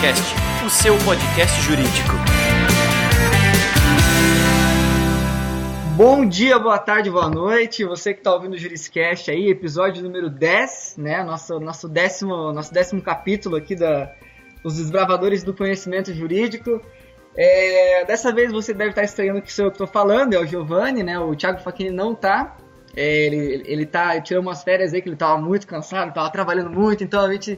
Juriscast, o seu podcast jurídico. Bom dia, boa tarde, boa noite. Você que está ouvindo o Juriscast aí, episódio número 10, né? Nosso décimo capítulo aqui dos Desbravadores do Conhecimento Jurídico. Dessa vez você deve estar estranhando que sou eu que estou falando, é o Giovanni, né? O Thiago Facchini não está. Ele tirou umas férias aí, que ele estava muito cansado, estava trabalhando muito, então a gente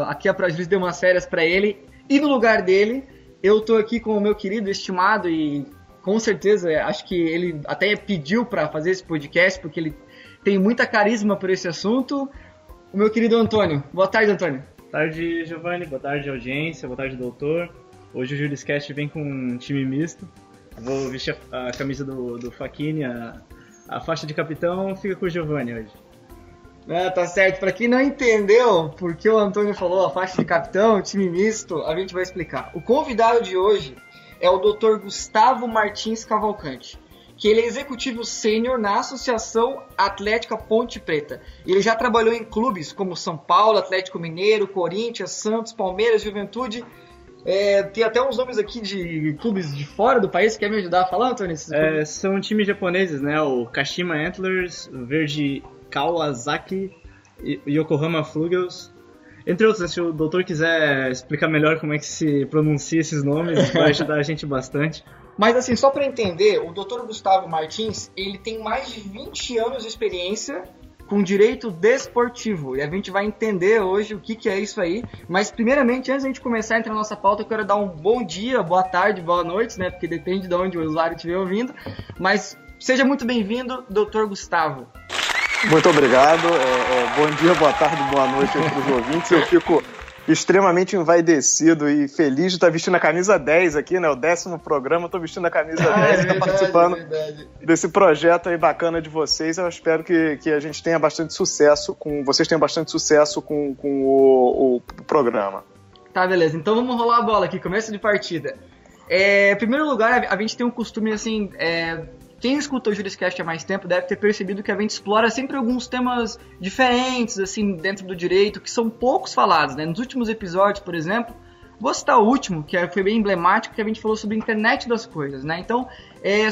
aqui a ProJuris deu umas férias para ele. E no lugar dele, eu estou aqui com o meu querido, estimado e com certeza, acho que ele até pediu para fazer esse podcast, porque ele tem muita carisma por esse assunto. O meu querido Antônio. Boa tarde, Antônio. Boa tarde, Giovanni. Boa tarde, audiência. Boa tarde, doutor. Hoje o Juriscast vem com um time misto. Vou vestir a camisa do Facchini, a faixa de capitão fica com o Giovanni hoje. Tá certo. Para quem não entendeu por que o Antônio falou a faixa de capitão, time misto, a gente vai explicar. O convidado de hoje é o Dr. Gustavo Martins Cavalcante, que ele é executivo sênior na Associação Atlética Ponte Preta. Ele já trabalhou em clubes como São Paulo, Atlético Mineiro, Corinthians, Santos, Palmeiras, Juventude. Tem até uns nomes aqui de clubes de fora do país. Quer me ajudar a falar, Antônio? São times japoneses, né? O Kashima Antlers, o Verde Kawasaki e Yokohama Flugels. Entre outros, se o doutor quiser explicar melhor como é que se pronuncia esses nomes, vai ajudar a gente bastante. Mas assim, só para entender, o Dr. Gustavo Martins, ele tem mais de 20 anos de experiência com direito desportivo. E a gente vai entender hoje o que é isso aí. Mas primeiramente, antes de a gente começar a entrar na nossa pauta, eu quero dar um bom dia, boa tarde, boa noite, né? Porque depende de onde o usuário estiver ouvindo. Mas seja muito bem-vindo, Dr. Gustavo. Muito obrigado. Bom dia, boa tarde, boa noite para os ouvintes. Eu fico extremamente envaidecido e feliz de estar vestindo a camisa 10 aqui, né? O 10º programa, estou vestindo a camisa 10 e estou participando desse projeto aí bacana de vocês. Eu espero que a gente tenha bastante sucesso vocês tenham bastante sucesso com o programa. Tá, beleza. Então vamos rolar a bola aqui, começo de partida. Em primeiro lugar, a gente tem um costume assim... Quem escutou o Juriscast há mais tempo deve ter percebido que a gente explora sempre alguns temas diferentes, assim, dentro do direito, que são poucos falados, né? Nos últimos episódios, por exemplo, vou citar o último, que foi bem emblemático, que a gente falou sobre a internet das coisas, né? Então,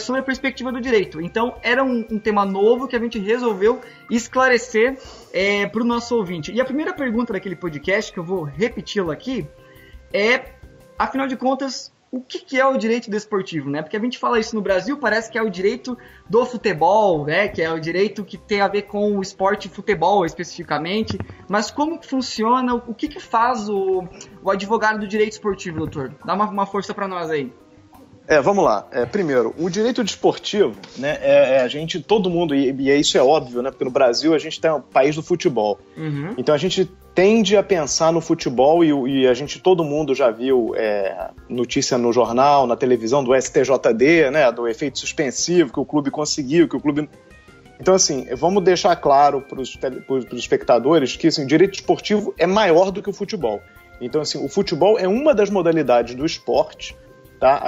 sobre a perspectiva do direito. Então, era um tema novo que a gente resolveu esclarecer para o nosso ouvinte. E a primeira pergunta daquele podcast, que eu vou repeti-la aqui, afinal de contas, o que é o direito desportivo, né? Porque a gente fala isso no Brasil, parece que é o direito do futebol, né? Que é o direito que tem a ver com o esporte futebol especificamente. Mas como que funciona? O que faz o advogado do direito esportivo, doutor? Dá uma força para nós aí. Vamos lá. Primeiro, o direito desportivo, né? Todo mundo, e isso é óbvio, né? Porque no Brasil a gente tem um país do futebol. Uhum. Então a gente tende a pensar no futebol e todo mundo já viu notícia no jornal, na televisão do STJD, né? Do efeito suspensivo que o clube conseguiu, Então, assim, vamos deixar claro para os espectadores que assim, o direito desportivo é maior do que o futebol. Então, assim, o futebol é uma das modalidades do esporte. Tá?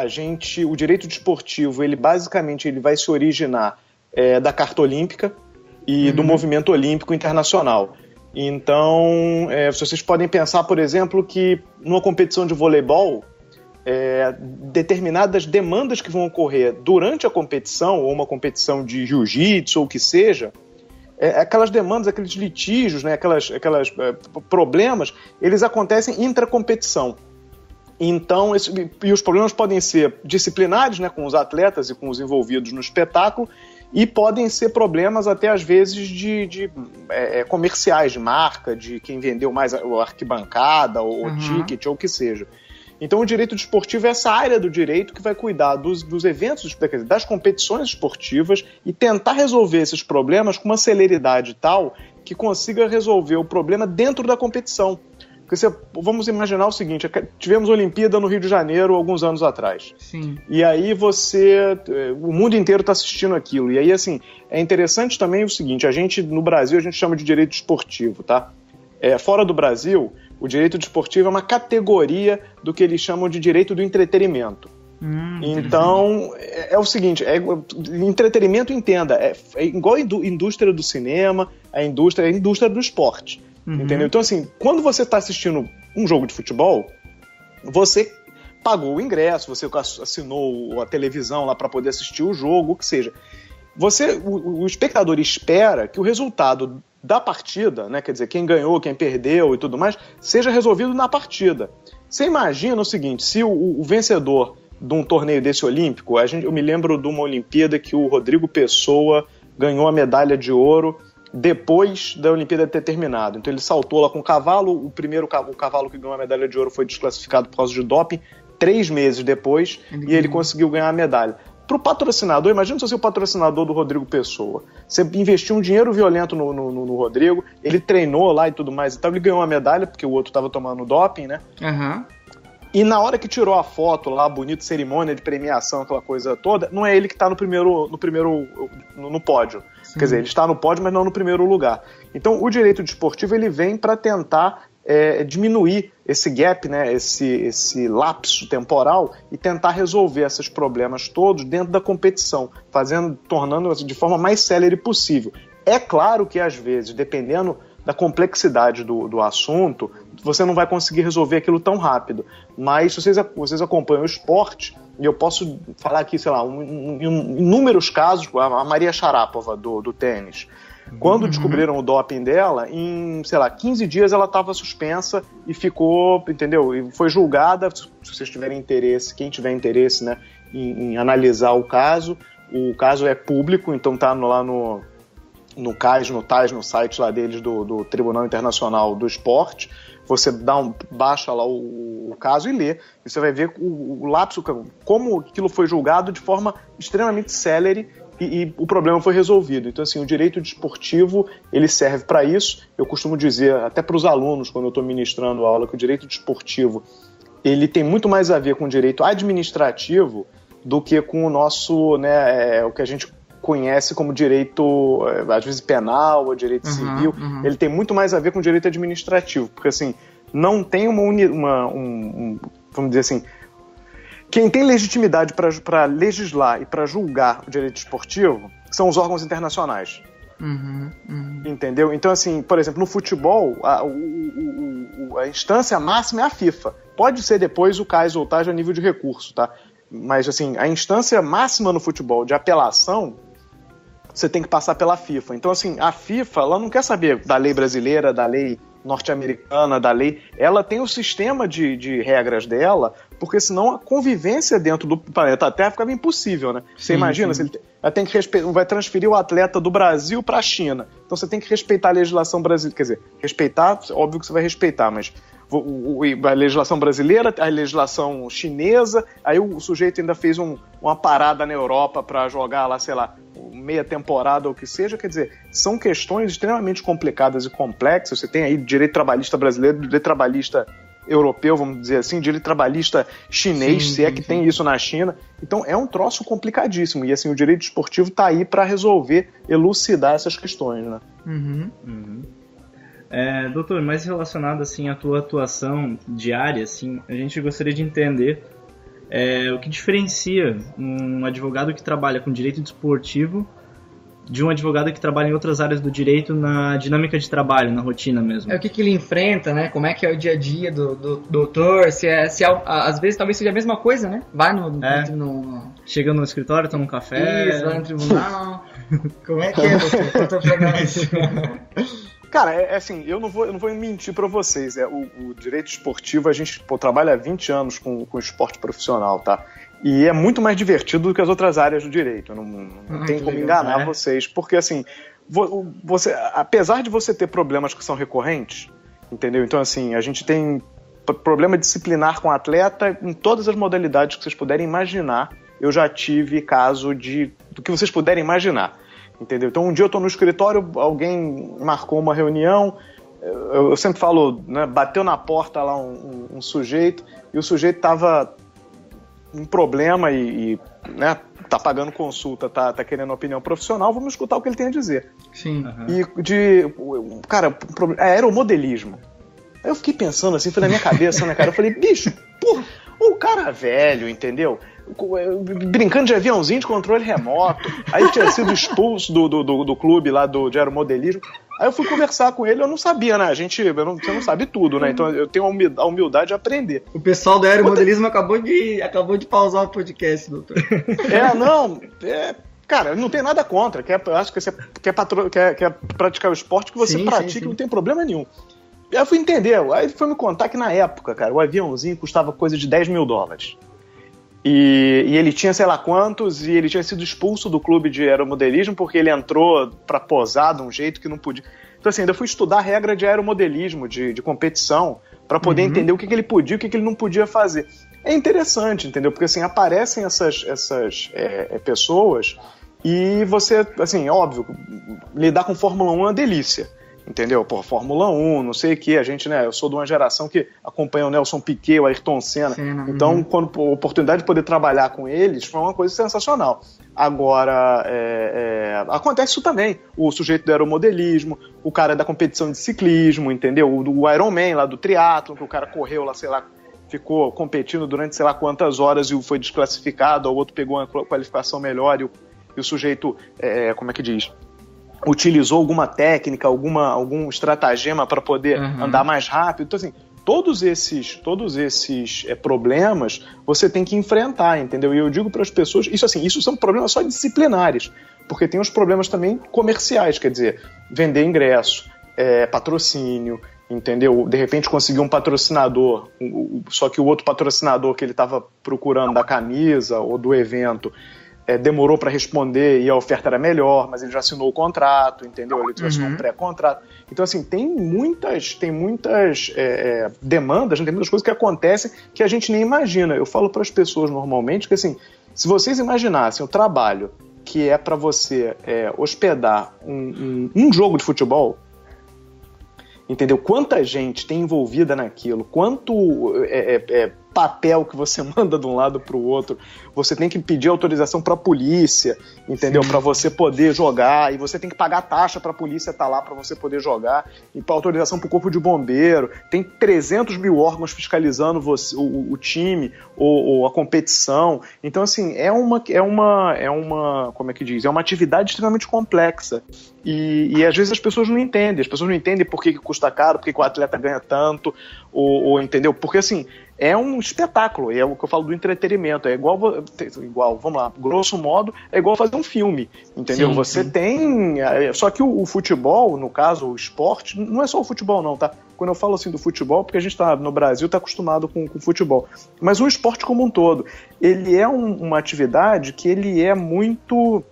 O direito desportivo, ele basicamente vai se originar da Carta Olímpica e do Movimento Olímpico Internacional. Então, vocês podem pensar, por exemplo, que numa competição de voleibol, determinadas demandas que vão ocorrer durante a competição, ou uma competição de jiu-jitsu, ou o que seja, aquelas demandas, aqueles litígios, né, aquelas problemas, eles acontecem intra-competição. Então, e os problemas podem ser disciplinares, né, com os atletas e com os envolvidos no espetáculo, e podem ser problemas até às vezes de comerciais, de marca, de quem vendeu mais a arquibancada, ou o ticket, ou o que seja. Então o direito desportivo é essa área do direito que vai cuidar dos eventos, das competições esportivas e tentar resolver esses problemas com uma celeridade tal que consiga resolver o problema dentro da competição. Porque vamos imaginar o seguinte, tivemos a Olimpíada no Rio de Janeiro alguns anos atrás. Sim. E aí o mundo inteiro está assistindo aquilo. E aí, assim, é interessante também o seguinte, no Brasil, a gente chama de direito desportivo, tá? Fora do Brasil, o direito desportivo é uma categoria do que eles chamam de direito do entretenimento. Então, é o seguinte, entretenimento, entenda, é igual a indústria do cinema, a indústria do esporte. Entendeu? Então, assim, quando você está assistindo um jogo de futebol, você pagou o ingresso, você assinou a televisão lá para poder assistir o jogo, o que seja. O espectador espera que o resultado da partida, né, quer dizer, quem ganhou, quem perdeu e tudo mais, seja resolvido na partida. Você imagina o seguinte, se o vencedor de um torneio desse olímpico, eu me lembro de uma Olimpíada que o Rodrigo Pessoa ganhou a medalha de ouro depois da Olimpíada ter terminado. Então ele saltou lá com o cavalo, o cavalo que ganhou a medalha de ouro foi desclassificado por causa de doping 3 meses depois, e ele conseguiu ganhar a medalha. Para o patrocinador, imagina se você é o patrocinador do Rodrigo Pessoa. Você investiu um dinheiro violento no Rodrigo, ele treinou lá e tudo mais e tal, ele ganhou a medalha, porque o outro estava tomando doping, né? Aham. E na hora que tirou a foto lá, bonita cerimônia de premiação, aquela coisa toda, não é ele que está no pódio. Sim. Quer dizer, ele está no pódio, mas não no primeiro lugar. Então, o direito desportivo, ele vem para tentar diminuir esse gap, né, esse lapso temporal e tentar resolver esses problemas todos dentro da competição, tornando de forma mais célere possível. É claro que, às vezes, dependendo da complexidade do assunto, você não vai conseguir resolver aquilo tão rápido. Mas se vocês acompanham o esporte, e eu posso falar aqui, sei lá, em inúmeros casos, a Maria Sharapova do tênis, quando descobriram o doping dela, em, sei lá, 15 dias ela estava suspensa e ficou, entendeu? E foi julgada, se vocês tiverem interesse, quem tiver interesse, né, em analisar o caso é público, então tá lá no CAIS, no TAS, no site lá deles do Tribunal Internacional do Esporte. Você baixa lá o caso e lê. E você vai ver o lapso, como aquilo foi julgado de forma extremamente célere e o problema foi resolvido. Então, assim, o direito desportivo, ele serve para isso. Eu costumo dizer, até para os alunos, quando eu estou ministrando aula, que o direito desportivo, ele tem muito mais a ver com o direito administrativo do que com o nosso, né, o que a gente conhece como direito, às vezes penal ou direito civil. Ele tem muito mais a ver com o direito administrativo, porque assim, não tem vamos dizer assim, quem tem legitimidade para legislar e para julgar o direito esportivo são os órgãos internacionais. Entendeu? Então, assim, por exemplo, no futebol, a instância máxima é a FIFA. Pode ser depois o CAIS ou o TAS a nível de recurso, tá? Mas, assim, a instância máxima no futebol de apelação, você tem que passar pela FIFA. Então, assim, a FIFA, ela não quer saber da lei brasileira, da lei norte-americana, da lei. Ela tem o sistema de regras dela, porque senão a convivência dentro do planeta Terra ficava impossível, né? Você imagina, ela tem que vai transferir o atleta do Brasil para a China. Então você tem que respeitar a legislação brasileira. Quer dizer, respeitar, óbvio que você vai respeitar, mas a legislação brasileira, a legislação chinesa, aí o sujeito ainda fez uma parada na Europa para jogar lá, sei lá, meia temporada ou o que seja. Quer dizer, são questões extremamente complicadas e complexas. Você tem aí direito trabalhista brasileiro, direito trabalhista europeu, vamos dizer assim, direito trabalhista chinês, se é que tem isso na China. Então é um troço complicadíssimo, e assim, o direito esportivo está aí para resolver, elucidar essas questões, né? Doutor, mais relacionado assim à tua atuação diária, assim, a gente gostaria de entender o que diferencia um advogado que trabalha com direito desportivo de um advogado que trabalha em outras áreas do direito na dinâmica de trabalho, na rotina mesmo. O que ele enfrenta, né? Como é que é o dia a dia do doutor, às vezes talvez seja a mesma coisa, né? Vai Chega no escritório, toma um café. Isso, vai no tribunal. Como é que é, doutor? Cara, assim, eu não vou mentir pra vocês. O direito esportivo, a gente trabalha há 20 anos com esporte profissional, tá? E é muito mais divertido do que as outras áreas do direito. Não tem como enganar vocês. Porque, assim, apesar de você ter problemas que são recorrentes, entendeu? Então, assim, a gente tem problema disciplinar com atleta em todas as modalidades que vocês puderem imaginar. Eu já tive caso do que vocês puderem imaginar. Entendeu? Então, um dia eu estou no escritório, alguém marcou uma reunião, eu sempre falo, né, bateu na porta lá um sujeito, e o sujeito estava um problema e né, tá pagando consulta, tá querendo opinião profissional, vamos escutar o que ele tem a dizer. Sim. Cara, aeromodelismo. Aí eu fiquei pensando assim, foi na minha cabeça, né, cara? Eu falei, bicho, porra, o cara velho, entendeu? Brincando de aviãozinho de controle remoto, aí tinha sido expulso do clube lá de aeromodelismo. Aí eu fui conversar com ele, eu não sabia, né? Você não sabe tudo, né? Então eu tenho a humildade de aprender. O pessoal do aeromodelismo acabou de pausar o podcast, doutor. Cara, não tem nada contra. Acho que você quer praticar o esporte que você pratica, não tem problema nenhum. Aí eu fui entender, aí ele foi me contar que na época, cara, o aviãozinho custava coisa de $10 mil. E ele tinha sei lá quantos, e ele tinha sido expulso do clube de aeromodelismo porque ele entrou pra posar de um jeito que não podia. Então assim, ainda fui estudar a regra de aeromodelismo, de competição, pra poder entender o que ele podia e o que ele não podia fazer. É interessante, entendeu? Porque assim, aparecem essas pessoas e você, assim, óbvio, lidar com Fórmula 1 é uma delícia. Entendeu? Pô, Fórmula 1, não sei o que, a gente, né, eu sou de uma geração que acompanha o Nelson Piquet, o Ayrton Senna, então quando a oportunidade de poder trabalhar com eles foi uma coisa sensacional. Agora, acontece isso também, o sujeito do aeromodelismo, o cara da competição de ciclismo, entendeu? O Ironman lá do triatlon, que o cara correu lá, sei lá, ficou competindo durante sei lá quantas horas e foi desclassificado, ou o outro pegou uma qualificação melhor e o sujeito, como é que diz? Utilizou alguma técnica, algum estratagema para poder andar mais rápido. Então, assim, todos esses problemas você tem que enfrentar, entendeu? E eu digo para as pessoas, isso são problemas só disciplinares, porque tem os problemas também comerciais, quer dizer, vender ingresso, patrocínio, entendeu? De repente conseguir um patrocinador, só que o outro patrocinador que ele estava procurando da camisa ou do evento demorou para responder e a oferta era melhor, mas ele já assinou o contrato, entendeu? Ele já assinou um pré-contrato. Então, assim, tem muitas demandas, tem muitas coisas que acontecem que a gente nem imagina. Eu falo para as pessoas normalmente que, assim, se vocês imaginassem o trabalho que é para você hospedar um jogo de futebol, entendeu? Quanta gente tem envolvida naquilo, quanto papel que você manda de um lado para o outro, você tem que pedir autorização para a polícia, entendeu? Para você poder jogar, e você tem que pagar taxa para a polícia estar lá para você poder jogar, e para autorização para o corpo de bombeiro, tem 300 mil órgãos fiscalizando o time ou a competição. Então, assim, é uma como é que diz? É uma atividade extremamente complexa. E às vezes as pessoas não entendem por que custa caro, por que o atleta ganha tanto, ou entendeu? Porque assim, é um espetáculo, é o que eu falo do entretenimento, é igual, vamos lá, grosso modo, é igual fazer um filme, entendeu? Você tem, só que o futebol, no caso, o esporte, não é só o futebol não, tá? Quando eu falo assim do futebol, porque a gente no Brasil está acostumado com o futebol, mas o esporte como um todo, ele é uma atividade que ele é muito...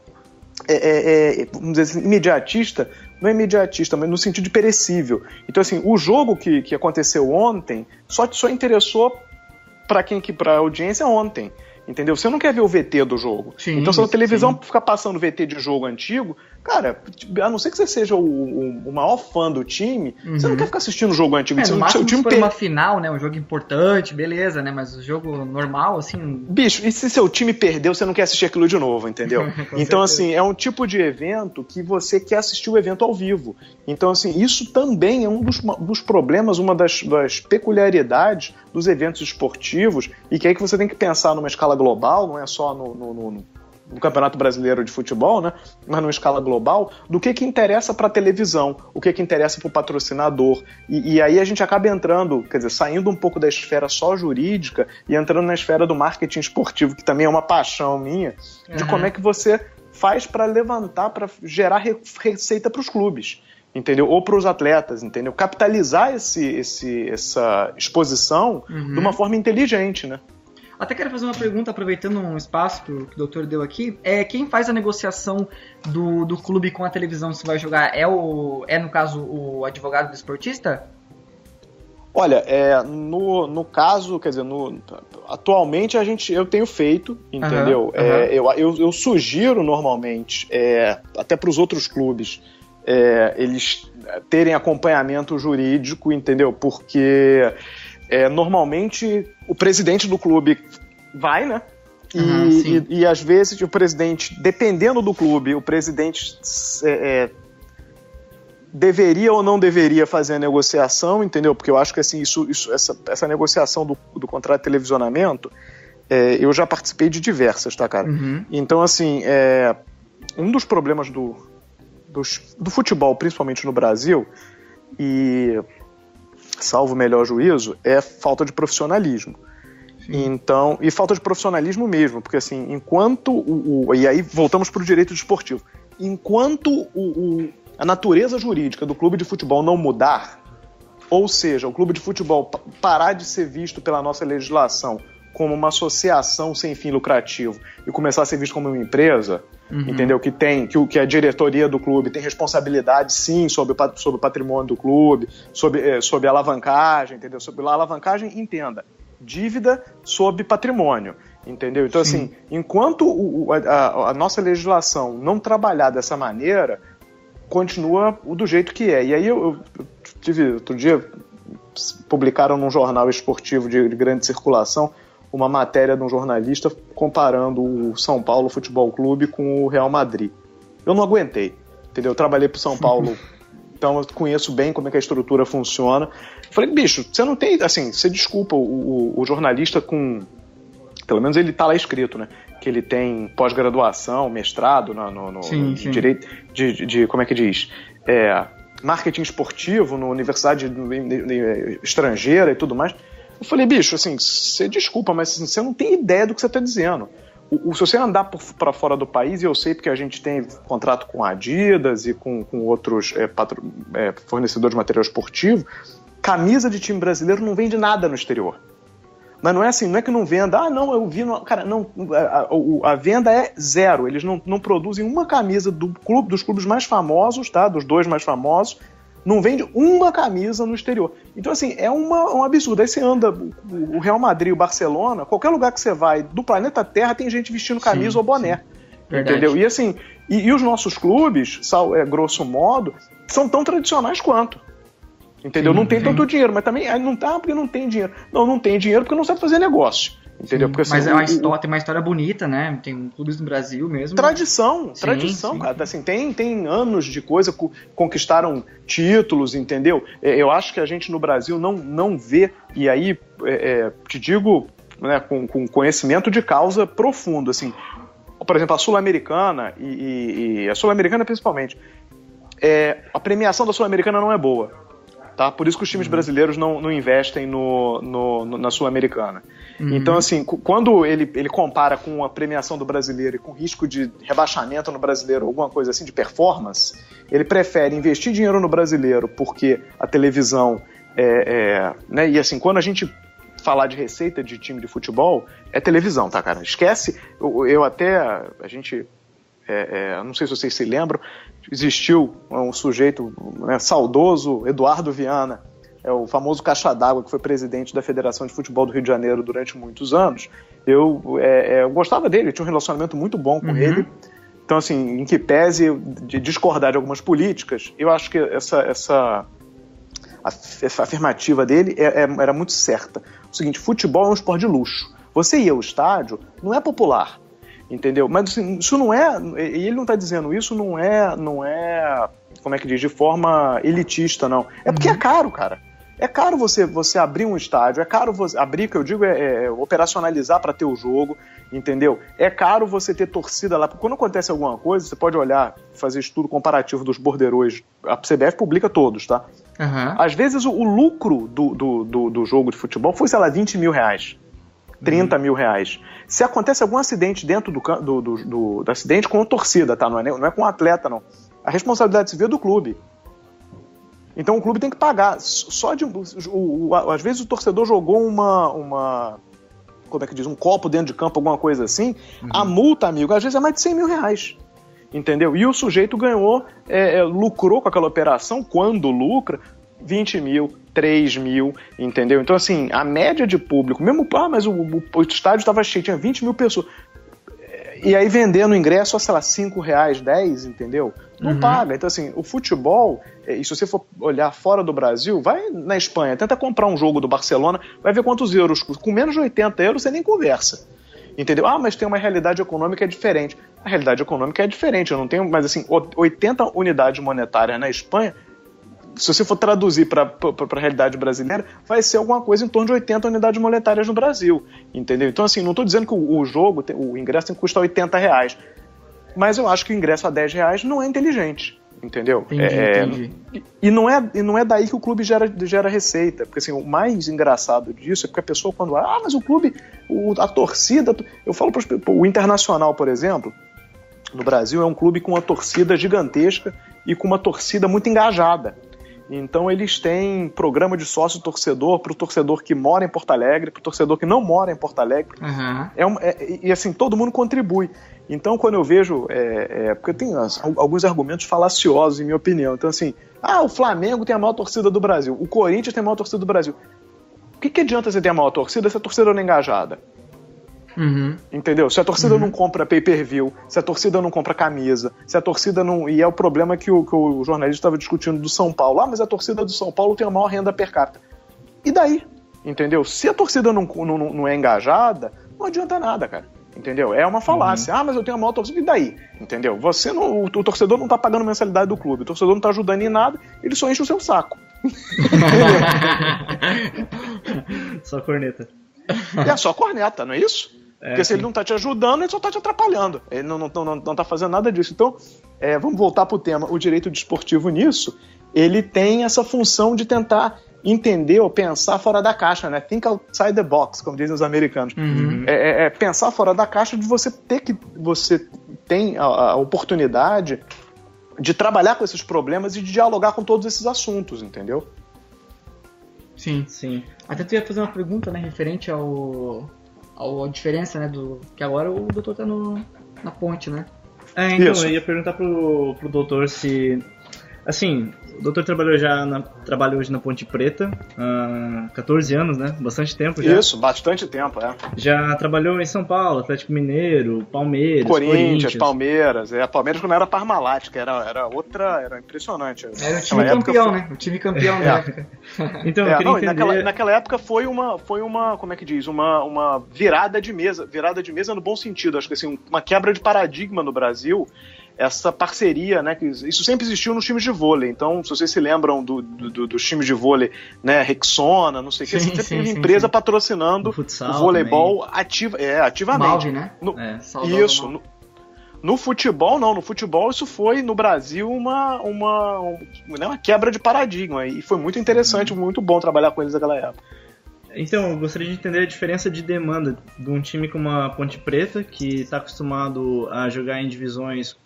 vamos dizer assim, imediatista, não é imediatista, mas no sentido de perecível. Então, assim, o jogo que aconteceu ontem só interessou para a audiência ontem, entendeu? Você não quer ver o VT do jogo. Então, se a televisão ficar passando VT de jogo antigo, cara, a não ser que você seja o maior fã do time, você não quer ficar assistindo o jogo antigo. No máximo, se for uma final, né, um jogo importante, beleza, né, mas o jogo normal, assim... Bicho, e se seu time perdeu, você não quer assistir aquilo de novo, entendeu? Então, assim, é um tipo de evento que você quer assistir o evento ao vivo. Então, assim, isso também é um dos problemas, uma das peculiaridades dos eventos esportivos, e que aí que você tem que pensar numa escala global, não é só no Campeonato Brasileiro de Futebol, né? Mas numa escala global, do que interessa para a televisão, o que interessa para o patrocinador. E aí a gente acaba entrando, quer dizer, saindo um pouco da esfera só jurídica e entrando na esfera do marketing esportivo, que também é uma paixão minha, de como é que você faz para levantar, para gerar receita para os clubes, entendeu? Ou para os atletas, entendeu? Capitalizar essa exposição de uma forma inteligente, né? Até quero fazer uma pergunta, aproveitando um espaço que o doutor deu aqui. Quem faz a negociação do clube com a televisão se vai jogar? No caso, o advogado do esportista? Olha, no caso, quer dizer, atualmente eu tenho feito, entendeu? Eu sugiro normalmente, até para os outros clubes, eles terem acompanhamento jurídico, entendeu? Porque... normalmente o presidente do clube vai, né? E às vezes o presidente, dependendo do clube, o presidente deveria ou não deveria fazer a negociação, entendeu? Porque eu acho que assim, essa negociação do contrato de televisionamento, eu já participei de diversas, tá, cara? Então, assim, um dos problemas do futebol, principalmente no Brasil, e salvo o melhor juízo, é falta de profissionalismo. Então, e falta de profissionalismo mesmo, porque assim, enquanto e aí voltamos para o direito desportivo, enquanto a natureza jurídica do clube de futebol não mudar, ou seja, o clube de futebol parar de ser visto pela nossa legislação como uma associação sem fim lucrativo e começar a ser visto como uma empresa, entendeu? Que a diretoria do clube tem responsabilidade, sim, sobre o patrimônio do clube, sobre a alavancagem, entendeu? Sobre a alavancagem, entenda, dívida sob patrimônio, entendeu? Então, assim, enquanto a nossa legislação não trabalhar dessa maneira, continua do jeito que é. E aí eu tive, outro dia, publicaram num jornal esportivo de grande circulação uma matéria de um jornalista comparando o São Paulo Futebol Clube com o Real Madrid. Eu não aguentei, entendeu? Eu trabalhei pro São Paulo, então eu conheço bem como é que a estrutura funciona. Eu falei, bicho, você não tem, assim, você desculpa o jornalista com, pelo menos ele tá lá escrito, né, que ele tem pós-graduação, mestrado no direito de como é que diz? Marketing esportivo na universidade estrangeira e tudo mais. Eu falei, bicho, assim, você desculpa, mas assim, você não tem ideia do que você está dizendo. Se você andar para fora do país, e eu sei porque a gente tem contrato com a Adidas e com outros fornecedores de material esportivo, camisa de time brasileiro não vende nada no exterior. Mas não é assim, não é que não venda, eu vi, cara, não, a venda é zero, eles não produzem uma camisa dos clubes mais famosos, tá, dos 2 mais famosos, não vende uma camisa no exterior. Então, assim, é um absurdo. Aí você anda, o Real Madrid, o Barcelona, qualquer lugar que você vai do planeta Terra tem gente vestindo camisa ou boné. Entendeu? E assim, e os nossos clubes, grosso modo, são tão tradicionais quanto. Entendeu? Não tem tanto dinheiro, mas também não tá porque não tem dinheiro. Não tem dinheiro porque não sabe fazer negócio. Entendeu? Porque, assim, mas tem uma história bonita, né? Tem clubes no Brasil mesmo. Tradição, cara. Assim, tem anos de coisa, conquistaram títulos, entendeu? Eu acho que a gente no Brasil não vê, e aí te digo, né, com conhecimento de causa profundo, assim, por exemplo, a Sul-Americana e a Sul-Americana principalmente, a premiação da Sul-Americana não é boa. Tá? Por isso que os times brasileiros não investem na Sul-Americana. Então, assim, quando ele compara com a premiação do brasileiro e com risco de rebaixamento no brasileiro, alguma coisa assim de performance, ele prefere investir dinheiro no brasileiro porque a televisão né? E assim, quando a gente falar de receita de time de futebol, é televisão, tá, cara? Esquece, a gente... não sei se vocês se lembram, existiu um sujeito, né, saudoso, Eduardo Viana, o famoso caixa d'água, que foi presidente da Federação de Futebol do Rio de Janeiro durante muitos anos. Eu gostava dele, eu tinha um relacionamento muito bom com ele. Então, assim, em que pese de discordar de algumas políticas, eu acho que essa afirmativa dele era muito certa. O seguinte, futebol é um esporte de luxo. Você ir ao estádio não é popular. Entendeu? Mas assim, isso não é, e ele não está dizendo isso, não é, como é que diz, de forma elitista, não. É porque é caro, cara. É caro você abrir um estádio, é caro você abrir, que eu digo, operacionalizar para ter o jogo, entendeu? É caro você ter torcida lá, porque quando acontece alguma coisa, você pode olhar, fazer estudo comparativo dos borderôs, a CBF publica todos, tá? Às vezes o lucro do jogo de futebol foi, sei lá, 20 mil reais. 30 mil reais. Se acontece algum acidente dentro do acidente com a torcida, tá? Não é com o atleta, não. A responsabilidade civil é do clube. Então o clube tem que pagar. Às vezes o torcedor jogou como é que diz? Um copo dentro de campo, alguma coisa assim. A multa, amigo, às vezes é mais de 100 mil reais. Entendeu? E o sujeito ganhou, lucrou com aquela operação, quando lucra, 20 mil, 3 mil, entendeu? Então, assim, a média de público, mesmo, mas o estádio estava cheio, tinha 20 mil pessoas. E aí vendendo o ingresso a, sei lá, 5 reais, 10, entendeu? Não paga. Então, assim, o futebol, e se você for olhar fora do Brasil, vai na Espanha, tenta comprar um jogo do Barcelona, vai ver quantos euros custa. Com menos de 80 euros você nem conversa. Entendeu? Mas tem uma realidade econômica diferente. A realidade econômica é diferente, eu não tenho, mas assim, 80 unidades monetárias na Espanha, se você for traduzir para a realidade brasileira, vai ser alguma coisa em torno de 80 unidades monetárias no Brasil, entendeu? Então, assim, não estou dizendo que o ingresso tem que custar 80 reais, mas eu acho que o ingresso a 10 reais não é inteligente, entendeu? Entendi. E não é daí que o clube gera receita, porque assim, o mais engraçado disso é porque a pessoa quando mas o clube, a torcida, eu falo para o Internacional, por exemplo, no Brasil é um clube com uma torcida gigantesca e com uma torcida muito engajada. Então eles têm programa de sócio-torcedor para o torcedor que mora em Porto Alegre, para o torcedor que não mora em Porto Alegre. Uhum. E assim, todo mundo contribui. Então quando eu vejo, porque tem alguns argumentos falaciosos, em minha opinião. Então assim, o Flamengo tem a maior torcida do Brasil, o Corinthians tem a maior torcida do Brasil. O que adianta você ter a maior torcida se a torcida não é engajada? Uhum. Entendeu? Se a torcida não compra pay-per-view, se a torcida não compra camisa, se a torcida não... E é o problema que o jornalista estava discutindo do São Paulo. Mas a torcida do São Paulo tem a maior renda per capita. E daí? Entendeu? Se a torcida não é engajada, não adianta nada, cara. Entendeu? É uma falácia. Mas eu tenho a maior torcida. E daí? Entendeu? O torcedor não está pagando mensalidade do clube, o torcedor não está ajudando em nada, ele só enche o seu saco. Só corneta. É só corneta, não é isso? Porque se ele não tá te ajudando, ele só tá te atrapalhando. Ele não tá fazendo nada disso. Então, vamos voltar pro tema. O direito desportivo nisso, ele tem essa função de tentar entender ou pensar fora da caixa, né? Think outside the box, como dizem os americanos. Uhum. Pensar fora da caixa de você tem a oportunidade de trabalhar com esses problemas e de dialogar com todos esses assuntos, entendeu? Sim. Até tu ia fazer uma pergunta, né, referente a diferença, né, que agora o doutor tá na ponte, né? Então, eu ia perguntar pro doutor se... Assim, o doutor trabalha hoje na Ponte Preta há 14 anos, né? Bastante tempo já. Isso, bastante tempo, Já trabalhou em São Paulo, Atlético Mineiro, Palmeiras, Corinthians. Palmeiras. Palmeiras quando era Parmalat, que era outra, era impressionante. Era o time campeão, né? O time campeão da época. Então, eu queria entender... Naquela época foi uma, como é que diz? Uma virada de mesa no bom sentido. Acho que assim, uma quebra de paradigma no Brasil. Essa parceria, né, que isso sempre existiu nos times de vôlei. Então, se vocês se lembram dos times de vôlei, né, Rexona, não sei o que, sempre teve empresa patrocinando o voleibol ativamente. Malve, né? Isso. No futebol, não. No futebol, isso foi, no Brasil, uma quebra de paradigma. E foi muito interessante, muito bom trabalhar com eles naquela época. Então, eu gostaria de entender a diferença de demanda de um time como a Ponte Preta, que está acostumado a jogar em divisões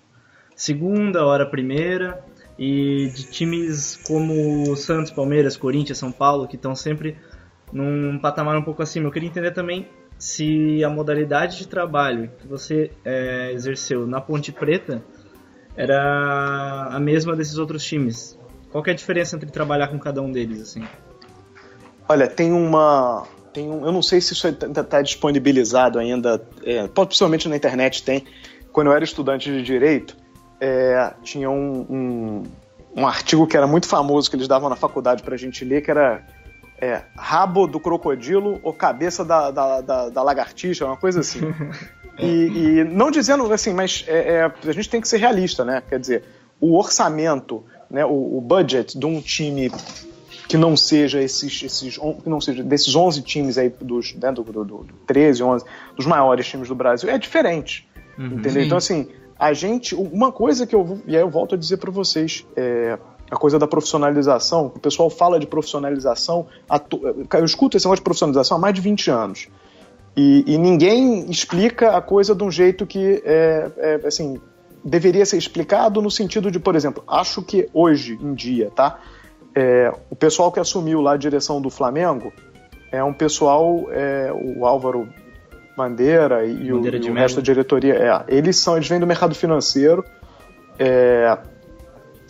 segunda, hora primeira, e de times como Santos, Palmeiras, Corinthians, São Paulo, que estão sempre num patamar um pouco acima. Eu queria entender também se a modalidade de trabalho que você exerceu na Ponte Preta era a mesma desses outros times. Qual que é a diferença entre trabalhar com cada um deles, assim? Olha, eu não sei se isso está disponibilizado ainda, possivelmente na internet tem. Quando eu era estudante de Direito, tinha um artigo que era muito famoso, que eles davam na faculdade pra gente ler, que era rabo do crocodilo ou cabeça da lagartixa, uma coisa assim. E não dizendo assim, mas a gente tem que ser realista, né? Quer dizer, o orçamento, né, o budget de um time que não seja desses 11 times aí, do 13, 11, dos maiores times do Brasil, é diferente. Entendeu? Sim. Então, assim, uma coisa que eu volto a dizer para vocês, a coisa da profissionalização, o pessoal fala de profissionalização, eu escuto esse negócio de profissionalização há mais de 20 anos, e ninguém explica a coisa de um jeito que, assim, deveria ser explicado no sentido de, por exemplo, acho que hoje em dia, tá? O pessoal que assumiu lá a direção do Flamengo é um pessoal, o Álvaro Bandeira e o resto da diretoria, eles vêm do mercado financeiro, é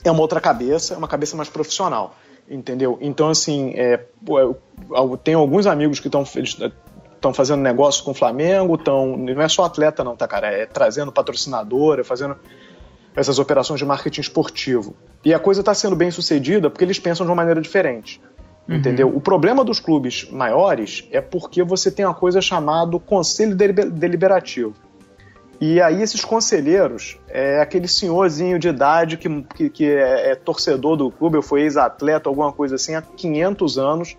uma outra cabeça, é uma cabeça mais profissional, entendeu? Então, assim, eu tenho alguns amigos que estão fazendo negócio com o Flamengo, não é só atleta não, tá, cara? Trazendo patrocinador, fazendo essas operações de marketing esportivo. E a coisa está sendo bem sucedida porque eles pensam de uma maneira diferente. Entendeu? O problema dos clubes maiores é porque você tem uma coisa chamada conselho deliberativo. E aí esses conselheiros aquele senhorzinho de idade que é torcedor do clube, ou foi ex-atleta, alguma coisa assim, há 500 anos,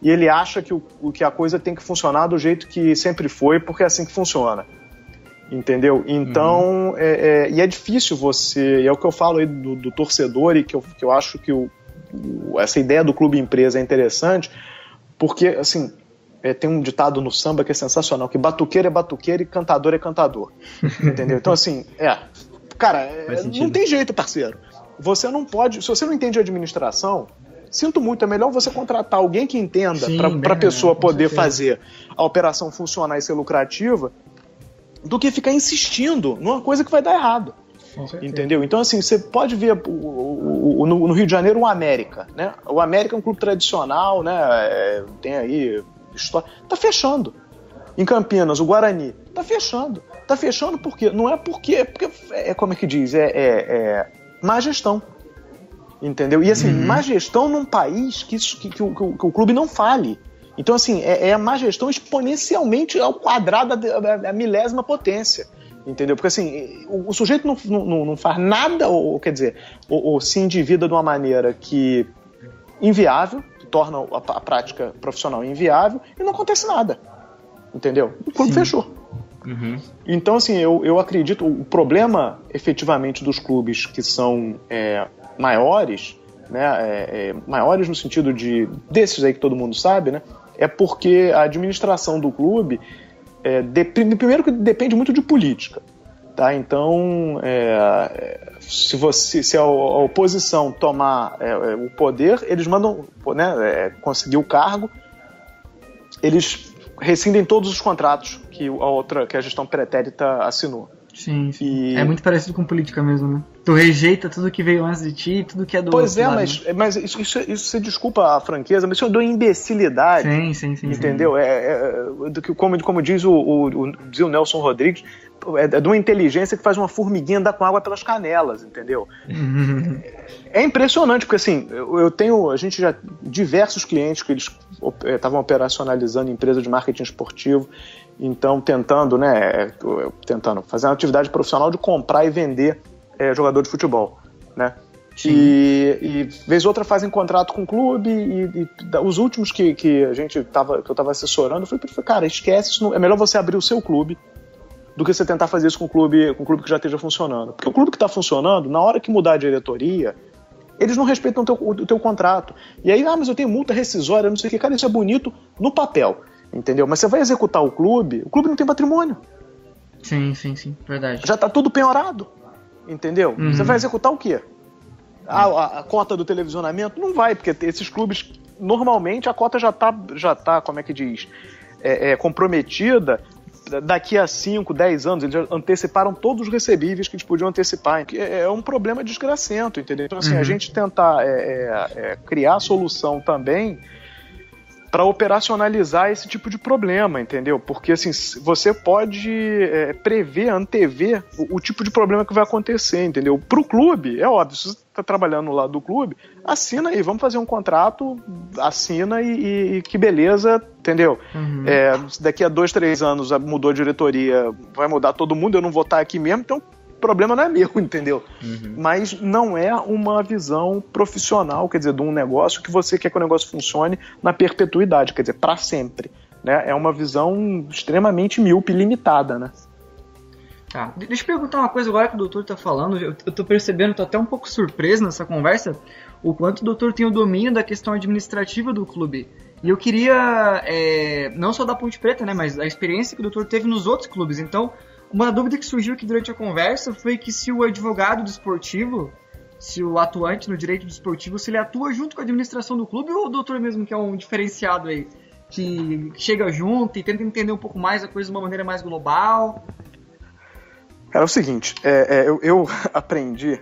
e ele acha que a coisa tem que funcionar do jeito que sempre foi, porque é assim que funciona. entendeu? Então, e é difícil você, e é o que eu falo aí do torcedor, e que eu acho que essa ideia do clube-empresa é interessante, porque, assim, tem um ditado no samba que é sensacional, que batuqueiro é batuqueiro e cantador é cantador, entendeu? Então, assim, cara, não tem jeito, parceiro. Você não pode, se você não entende administração, sinto muito, é melhor você contratar alguém que entenda para a pessoa poder fazer a operação funcionar e ser lucrativa, do que ficar insistindo numa coisa que vai dar errado. Entendeu? Então, assim, você pode ver no Rio de Janeiro o América, né? O América é um clube tradicional, né? Tem aí história. Tá fechando. Em Campinas, o Guarani tá fechando. Tá fechando por quê? Não é porque como é que diz? Má gestão. Entendeu? E assim, má gestão num país que o clube não fale. Então, assim, é a má gestão exponencialmente ao quadrado da milésima potência. Entendeu? Porque, assim, o sujeito não faz nada, ou quer dizer, ou se endivida de uma maneira que inviável, que torna a prática profissional inviável, e não acontece nada. Entendeu? O clube fechou. Então, assim, eu acredito, o problema, efetivamente, dos clubes que são maiores, né, maiores no sentido desses aí que todo mundo sabe, né, é porque a administração do clube primeiro que depende muito de política, tá? Então, se a oposição tomar o poder, eles mandam, né, conseguir o cargo, eles rescindem todos os contratos que a gestão pretérita assinou. Sim. É muito parecido com política mesmo, né? Tu rejeita tudo que veio antes de ti, tudo que é do outro lado, mas isso você desculpa a franqueza, mas isso é de uma imbecilidade. Sim. Entendeu? Como diz o Nelson Rodrigues, é de uma inteligência que faz uma formiguinha andar com água pelas canelas, entendeu? É impressionante, porque assim, a gente já diversos clientes que eles estavam operacionalizando empresa de marketing esportivo, então tentando fazer uma atividade profissional de comprar e vender jogador de futebol, né? E vez ou outra fazem contrato com o clube, e os últimos que eu estava assessorando, eu falei, cara, esquece isso, é melhor você abrir o seu clube do que você tentar fazer isso com um clube que já esteja funcionando. Porque o clube que está funcionando, na hora que mudar a diretoria, eles não respeitam o teu contrato. E aí, mas eu tenho multa rescisória, não sei o que. Cara, isso é bonito no papel, entendeu? Mas você vai executar o clube não tem patrimônio. Sim, verdade. Já está tudo penhorado, entendeu? Você vai executar o quê? A cota do televisionamento? Não vai, porque esses clubes, normalmente, a cota já tá, como é que diz, comprometida daqui a 5, 10 anos. Eles já anteciparam todos os recebíveis que eles podiam antecipar. É um problema desgracento, entendeu? Então, assim, a gente tentar criar solução também para operacionalizar esse tipo de problema, entendeu? Porque, assim, você pode antever o tipo de problema que vai acontecer, entendeu? Pro clube, é óbvio, se você está trabalhando no lado do clube, assina aí, vamos fazer um contrato, assina e que beleza, entendeu? Daqui a 2, 3 anos mudou a diretoria, vai mudar todo mundo, eu não vou estar aqui mesmo, então o problema não é meu, entendeu? Mas não é uma visão profissional, quer dizer, de um negócio que você quer que o negócio funcione na perpetuidade, quer dizer, para sempre, né? É uma visão extremamente míope e limitada, né? Tá. Deixa eu perguntar uma coisa agora que o doutor tá falando, eu tô percebendo, tô até um pouco surpreso nessa conversa, o quanto o doutor tem o domínio da questão administrativa do clube. E eu queria, não só da Ponte Preta, né, mas a experiência que o doutor teve nos outros clubes. Então, uma dúvida que surgiu aqui durante a conversa foi que se o advogado desportivo, se o atuante no direito desportivo, se ele atua junto com a administração do clube, ou o doutor mesmo que é um diferenciado aí, que chega junto e tenta entender um pouco mais a coisa de uma maneira mais global? Cara, é o seguinte, eu aprendi,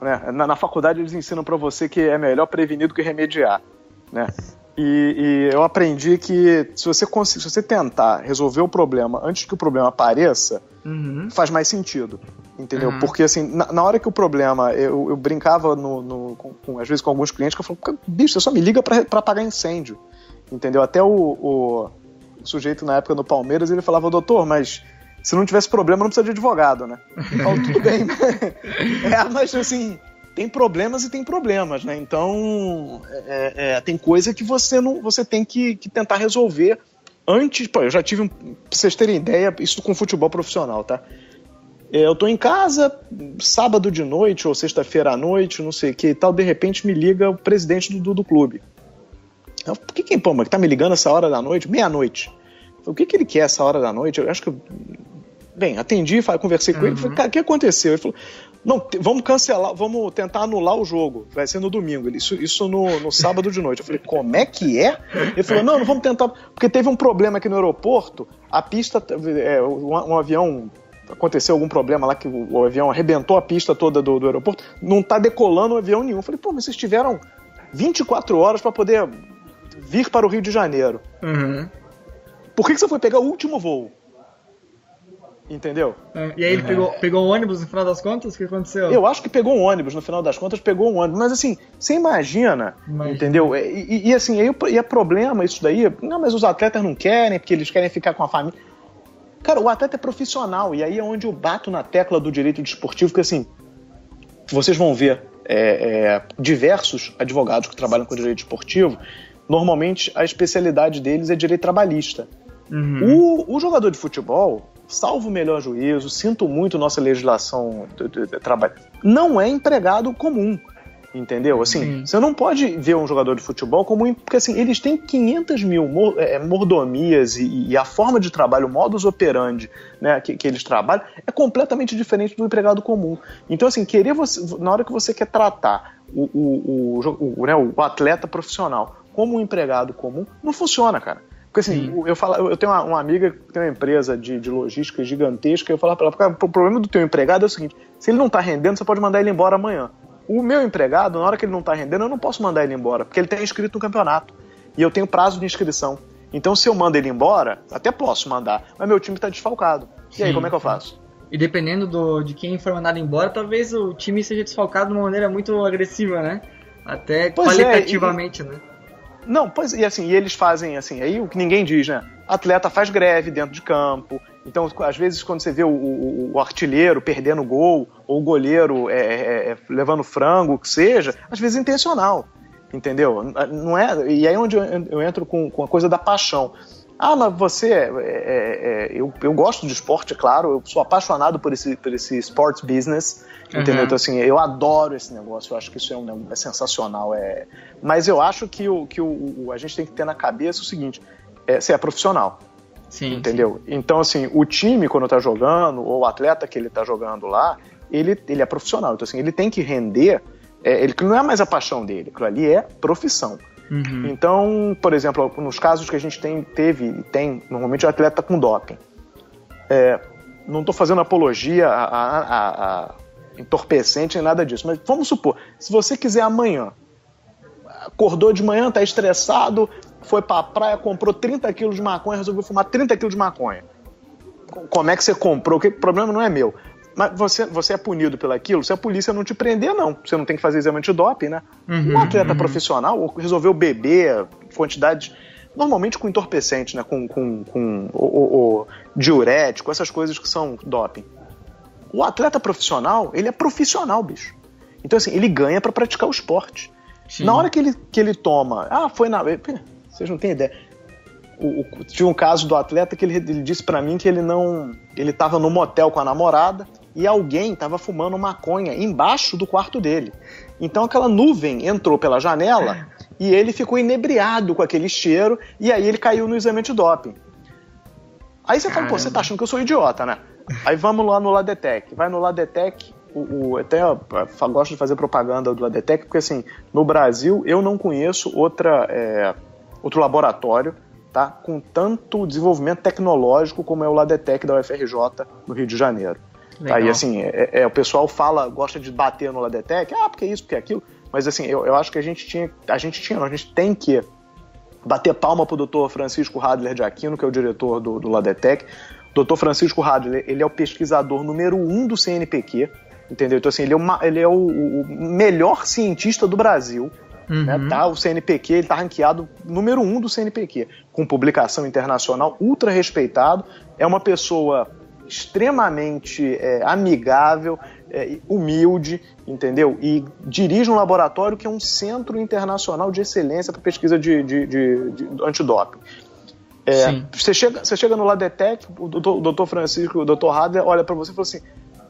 né, na faculdade eles ensinam pra você que é melhor prevenir do que remediar, né? E eu aprendi que se você tentar resolver o problema antes que o problema apareça, faz mais sentido, entendeu? Porque assim, na hora que o problema, eu brincava às vezes com alguns clientes que eu falava, bicho, você só me liga pra apagar incêndio, entendeu? Até o sujeito na época no Palmeiras, ele falava, doutor, mas se não tivesse problema não precisa de advogado, né? Eu falo, tudo bem, mas assim, tem problemas e tem problemas, né? Então, tem coisa que você tem que tentar resolver antes, pô, eu já tive, pra vocês terem ideia, isso com futebol profissional, tá? Eu tô em casa, sábado de noite ou sexta-feira à noite, não sei o que e tal, de repente me liga o presidente do clube. Por que tá me ligando essa hora da noite? Meia-noite. O que ele quer essa hora da noite? Eu acho que... Bem, atendi, conversei com ele, falei, cara, o que aconteceu? Ele falou, não, vamos cancelar, vamos tentar anular o jogo, vai ser no domingo, isso no sábado de noite. Eu falei, como é que é? Ele falou, não vamos tentar, porque teve um problema aqui no aeroporto, a pista, um avião, aconteceu algum problema lá, que o avião arrebentou a pista toda do aeroporto, não tá decolando o avião nenhum. Eu falei, pô, mas vocês tiveram 24 horas para poder vir para o Rio de Janeiro. Uhum. Por que você foi pegar o último voo? Entendeu? E aí ele pegou um ônibus no final das contas? O que aconteceu? Eu acho que pegou um ônibus, no final das contas pegou um ônibus, mas assim, você imagina. Entendeu? E assim, aí é problema isso daí, não, mas os atletas não querem, porque eles querem ficar com a família. Cara, o atleta é profissional, e aí é onde eu bato na tecla do direito desportivo, que assim, vocês vão ver diversos advogados que trabalham com direito desportivo, normalmente a especialidade deles é direito trabalhista. Uhum. O jogador de futebol, salvo o melhor juízo, sinto muito nossa legislação de trabalho, não é empregado comum, entendeu? Assim, você não pode ver um jogador de futebol como... Porque assim, eles têm 500 mil mordomias e a forma de trabalho, o modus operandi, né, que eles trabalham, é completamente diferente do empregado comum. Então assim, na hora que você quer tratar o atleta profissional como um empregado comum, não funciona, cara. Porque assim, eu tenho uma amiga que tem uma empresa de logística gigantesca, eu falo pra ela, o problema do teu empregado é o seguinte, se ele não tá rendendo, você pode mandar ele embora amanhã. O meu empregado, na hora que ele não tá rendendo, eu não posso mandar ele embora, porque ele tem inscrito no campeonato, e eu tenho prazo de inscrição. Então se eu mando ele embora, até posso mandar, mas meu time tá desfalcado. E aí, como é que eu faço? E dependendo de quem for mandado embora, talvez o time seja desfalcado de uma maneira muito agressiva, né? Até qualitativamente, né? Não, pois, e assim, e eles fazem assim, aí o que ninguém diz, né? Atleta faz greve dentro de campo, então às vezes quando você vê o artilheiro perdendo gol, ou o goleiro levando frango, o que seja, às vezes é intencional, entendeu? Não é, e aí é onde eu entro com a coisa da paixão. Ah, mas você, eu gosto de esporte, é claro, eu sou apaixonado por esse sports business, entendeu? Então assim, eu adoro esse negócio, eu acho que isso é sensacional, mas eu acho que a gente tem que ter na cabeça o seguinte, você é profissional, entendeu? Sim. Então assim, o time quando tá jogando, ou o atleta que ele tá jogando lá, ele é profissional, então assim, ele tem que render, ele não é mais a paixão dele, aquilo ali é profissão. Uhum. Então, por exemplo, nos casos que a gente tem normalmente o atleta com doping. Não estou fazendo apologia a entorpecente nem nada disso, mas vamos supor, se você quiser amanhã, acordou de manhã, está estressado, foi para a praia, comprou 30 quilos de maconha, resolveu fumar 30 quilos de maconha. Como é que você comprou? O problema não é meu. Mas você é punido pelaquilo, se a polícia não te prender, não. Você não tem que fazer exame antidoping, né? Um atleta profissional resolveu beber quantidades, normalmente com entorpecente, né? Com diurético, essas coisas que são doping. O atleta profissional, ele é profissional, bicho. Então, assim, ele ganha pra praticar o esporte. Sim. Na hora que ele toma... Vocês não têm ideia. Tinha um caso do atleta que ele disse pra mim que ele tava no motel com a namorada e alguém tava fumando maconha embaixo do quarto dele. Então aquela nuvem entrou pela janela e ele ficou inebriado com aquele cheiro e aí ele caiu no exame antidoping. Aí você fala, pô, você tá achando que eu sou idiota, né? Aí vamos lá no Ladetec. Vai no Ladetec, até eu gosto de fazer propaganda do Ladetec, porque assim, no Brasil eu não conheço outro laboratório, tá, com tanto desenvolvimento tecnológico como é o Ladetec da UFRJ no Rio de Janeiro. Tá, e assim, o pessoal gosta de bater no Ladetec, porque isso, porque aquilo, mas assim, eu acho que a gente tem que bater palma pro Dr. Francisco Hadler de Aquino, que é o diretor do Ladetec. O Dr. Francisco Hadler, ele é o pesquisador número 1 do CNPq, entendeu? Então assim, ele é o melhor cientista do Brasil. Né, tá? O CNPq, ele tá ranqueado número 1 do CNPq, com publicação internacional, ultra respeitado, é uma pessoa extremamente amigável, humilde, entendeu? E dirige um laboratório que é um centro internacional de excelência para pesquisa de antidoping. Você chega no Ladetec, o doutor Francisco, o doutor Hadler olha para você e fala assim: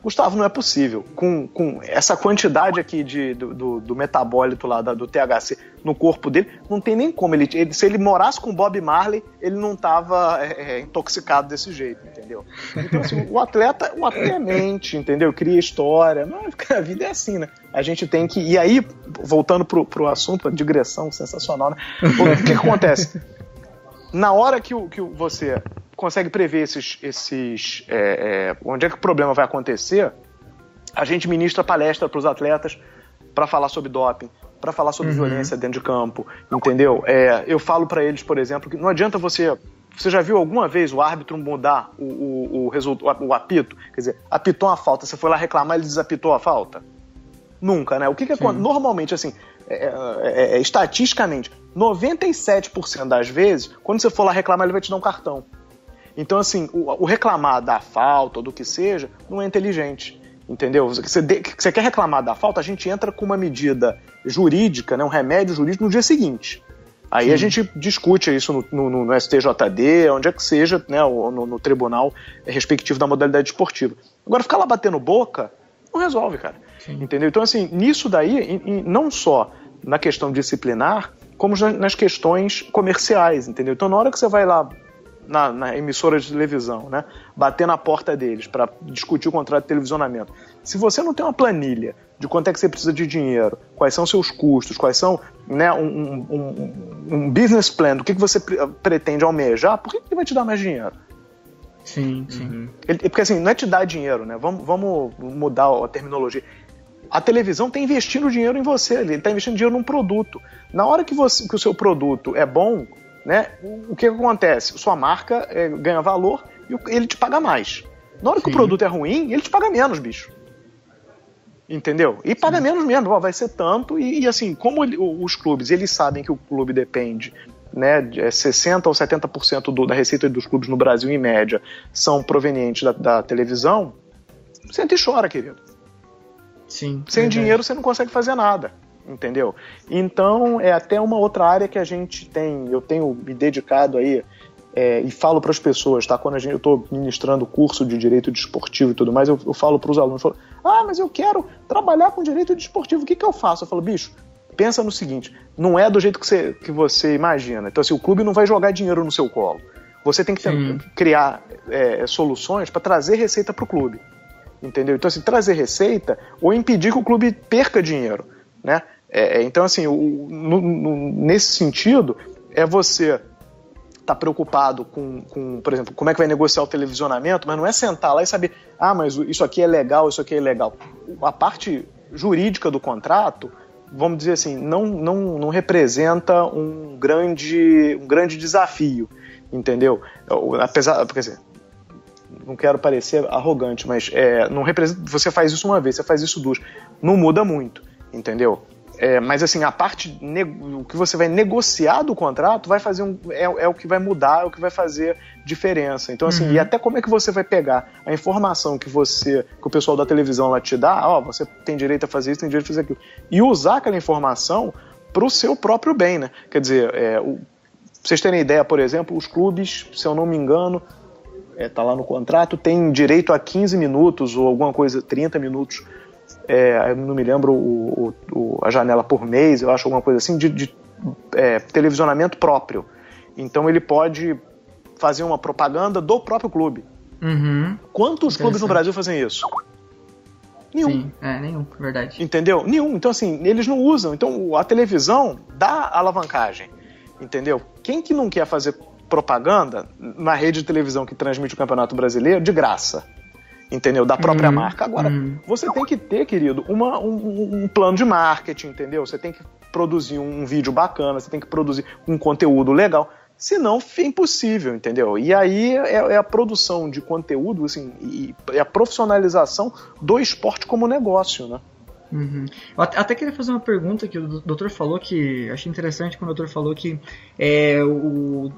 Gustavo, não é possível, com essa quantidade aqui do metabólito lá, do THC no corpo dele, não tem nem como, se ele morasse com Bob Marley, ele não estava intoxicado desse jeito, entendeu? Então assim, o atleta mente, entendeu? Cria história, mas a vida é assim, né? A gente tem que, e aí, voltando pro assunto, a digressão sensacional, né? O que acontece? Na hora que você consegue prever onde é que o problema vai acontecer, a gente ministra palestra para os atletas para falar sobre doping, para falar sobre violência dentro de campo, entendeu? Eu falo para eles, por exemplo, que não adianta você já viu alguma vez o árbitro mudar o apito? Quer dizer, apitou uma falta, você foi lá reclamar, ele desapitou a falta? Nunca, né? O que acontece? Normalmente, assim, estatisticamente, 97% das vezes, quando você for lá reclamar, ele vai te dar um cartão. Então, assim, o reclamar da falta ou do que seja, não é inteligente, entendeu? Você quer reclamar da falta, a gente entra com uma medida jurídica, né, um remédio jurídico no dia seguinte. Aí a gente discute isso no STJD, onde é que seja, né, no tribunal respectivo da modalidade esportiva. Agora, ficar lá batendo boca, não resolve, cara. Sim. Entendeu? Então, assim, nisso daí, não só na questão disciplinar, como nas questões comerciais, entendeu? Então, na hora que você vai lá na emissora de televisão, né, bater na porta deles para discutir o contrato de televisionamento, se você não tem uma planilha de quanto é que você precisa de dinheiro, quais são seus custos, quais são, né, um business plan, do que você pretende almejar, por que ele vai te dar mais dinheiro? Sim. Porque assim, não é te dar dinheiro, né? Vamos mudar a terminologia. A televisão está investindo dinheiro em você, ele está investindo dinheiro num produto. Na hora que o seu produto é bom, né, o que acontece? Sua marca ganha valor e ele te paga mais. Na hora que o produto é ruim, ele te paga menos, bicho. Entendeu? E paga menos mesmo, vai ser tanto. E assim, como os clubes, eles sabem que o clube depende, né, 60% ou 70% da receita dos clubes no Brasil, em média, são provenientes da televisão, senta e chora, querido. Sim, sem dinheiro você não consegue fazer nada, entendeu? Então é até uma outra área que eu tenho me dedicado aí, e falo para as pessoas, tá? Quando eu estou ministrando curso de direito desportivo e tudo mais, eu falo para os alunos, mas eu quero trabalhar com direito desportivo, o que eu faço? Eu falo, bicho, pensa no seguinte, não é do jeito que você imagina. Então assim, o clube não vai jogar dinheiro no seu colo. Você tem que criar soluções para trazer receita para o clube. Entendeu? Então, assim, trazer receita ou impedir que o clube perca dinheiro, né? Então, assim, nesse sentido, você tá preocupado com, por exemplo, como é que vai negociar o televisionamento, mas não é sentar lá e saber, mas isso aqui é legal, isso aqui é ilegal. A parte jurídica do contrato, vamos dizer assim, não representa um grande desafio, entendeu? Apesar, quer dizer, não quero parecer arrogante, mas não representa, você faz isso uma vez, você faz isso duas, não muda muito, entendeu? Mas assim, a parte, o que você vai negociar do contrato vai fazer o que vai mudar, é o que vai fazer diferença. Então assim, e até como é que você vai pegar a informação que o pessoal da televisão lá te dá, você tem direito a fazer isso, tem direito a fazer aquilo, e usar aquela informação para o seu próprio bem, né? Quer dizer, pra vocês terem ideia, por exemplo, os clubes, se eu não me engano, tá lá no contrato, tem direito a 15 minutos ou alguma coisa, 30 minutos, eu não me lembro a janela por mês, eu acho alguma coisa assim, de televisionamento próprio. Então ele pode fazer uma propaganda do próprio clube. Quantos clubes no Brasil fazem isso? Nenhum. Sim, nenhum, é verdade. Entendeu? Nenhum. Então assim, eles não usam. Então a televisão dá alavancagem, entendeu? Quem que não quer fazer propaganda na rede de televisão que transmite o Campeonato Brasileiro de graça, entendeu? Da própria marca. Agora, você tem que ter, querido, um plano de marketing, entendeu? Você tem que produzir um vídeo bacana, você tem que produzir um conteúdo legal, senão é impossível, entendeu? E aí é a produção de conteúdo, assim, e a profissionalização do esporte como negócio, né? Eu até queria fazer uma pergunta que o doutor falou, que achei interessante quando o doutor falou que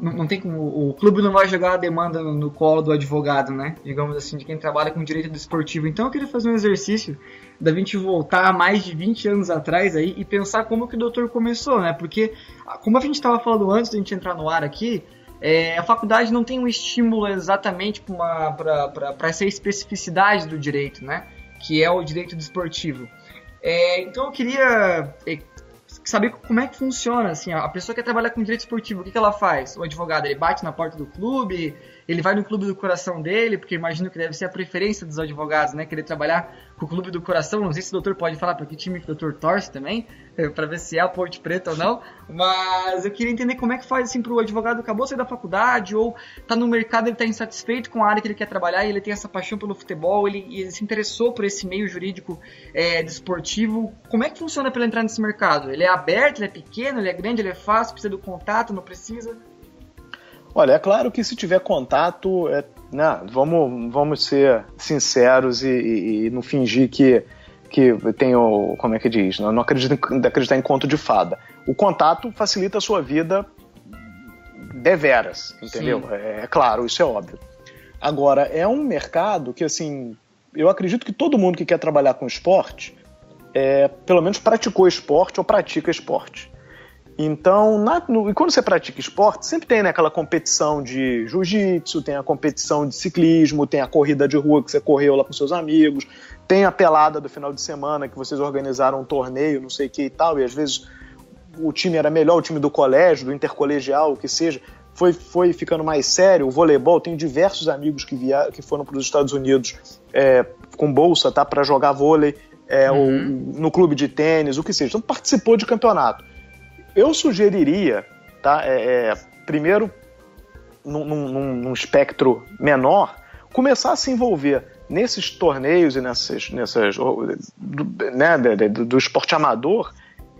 não tem como, o clube não vai jogar a demanda no colo do advogado, né? Digamos assim, de quem trabalha com direito desportivo. Então eu queria fazer um exercício da gente voltar a mais de 20 anos atrás aí e pensar como que o doutor começou, né? Porque, como a gente estava falando antes da gente entrar no ar aqui, a faculdade não tem um estímulo exatamente para essa especificidade do direito, né? Que é o direito desportivo. Então eu queria saber como é que funciona, assim, a pessoa quer trabalhar com direito esportivo, o que ela faz? O advogado, ele bate na porta do clube, ele vai no clube do coração dele, porque imagino que deve ser a preferência dos advogados, né, querer trabalhar com o clube do coração. Não sei se o doutor pode falar para que time que o doutor torce também, para ver se é a Ponte Preta ou não, mas eu queria entender como é que faz, assim, para o advogado que acabou de sair da faculdade, ou tá no mercado, ele tá insatisfeito com a área que ele quer trabalhar, e ele tem essa paixão pelo futebol, ele se interessou por esse meio jurídico desportivo. Como é que funciona para ele entrar nesse mercado? Ele é aberto, ele é pequeno, ele é grande, ele é fácil, precisa do contato, não precisa? Olha, é claro que se tiver contato, vamos ser sinceros e não fingir que tenho, como é que diz, não acreditar em conto de fada. O contato facilita a sua vida deveras, entendeu? É claro, isso é óbvio. Agora, é um mercado que, assim, eu acredito que todo mundo que quer trabalhar com esporte, pelo menos praticou esporte ou pratica esporte. Então, e quando você pratica esporte, sempre tem, né, aquela competição de jiu-jitsu, tem a competição de ciclismo, tem a corrida de rua que você correu lá com seus amigos, tem a pelada do final de semana que vocês organizaram um torneio, não sei o que e tal, e às vezes o time era melhor, o time do colégio, do intercolegial, o que seja, foi ficando mais sério. O voleibol, tem diversos amigos que foram para os Estados Unidos com bolsa, tá, para jogar vôlei, ou no clube de tênis, o que seja. Então participou de campeonato. Eu sugeriria, tá, primeiro, num espectro menor, começar a se envolver nesses torneios e do esporte amador,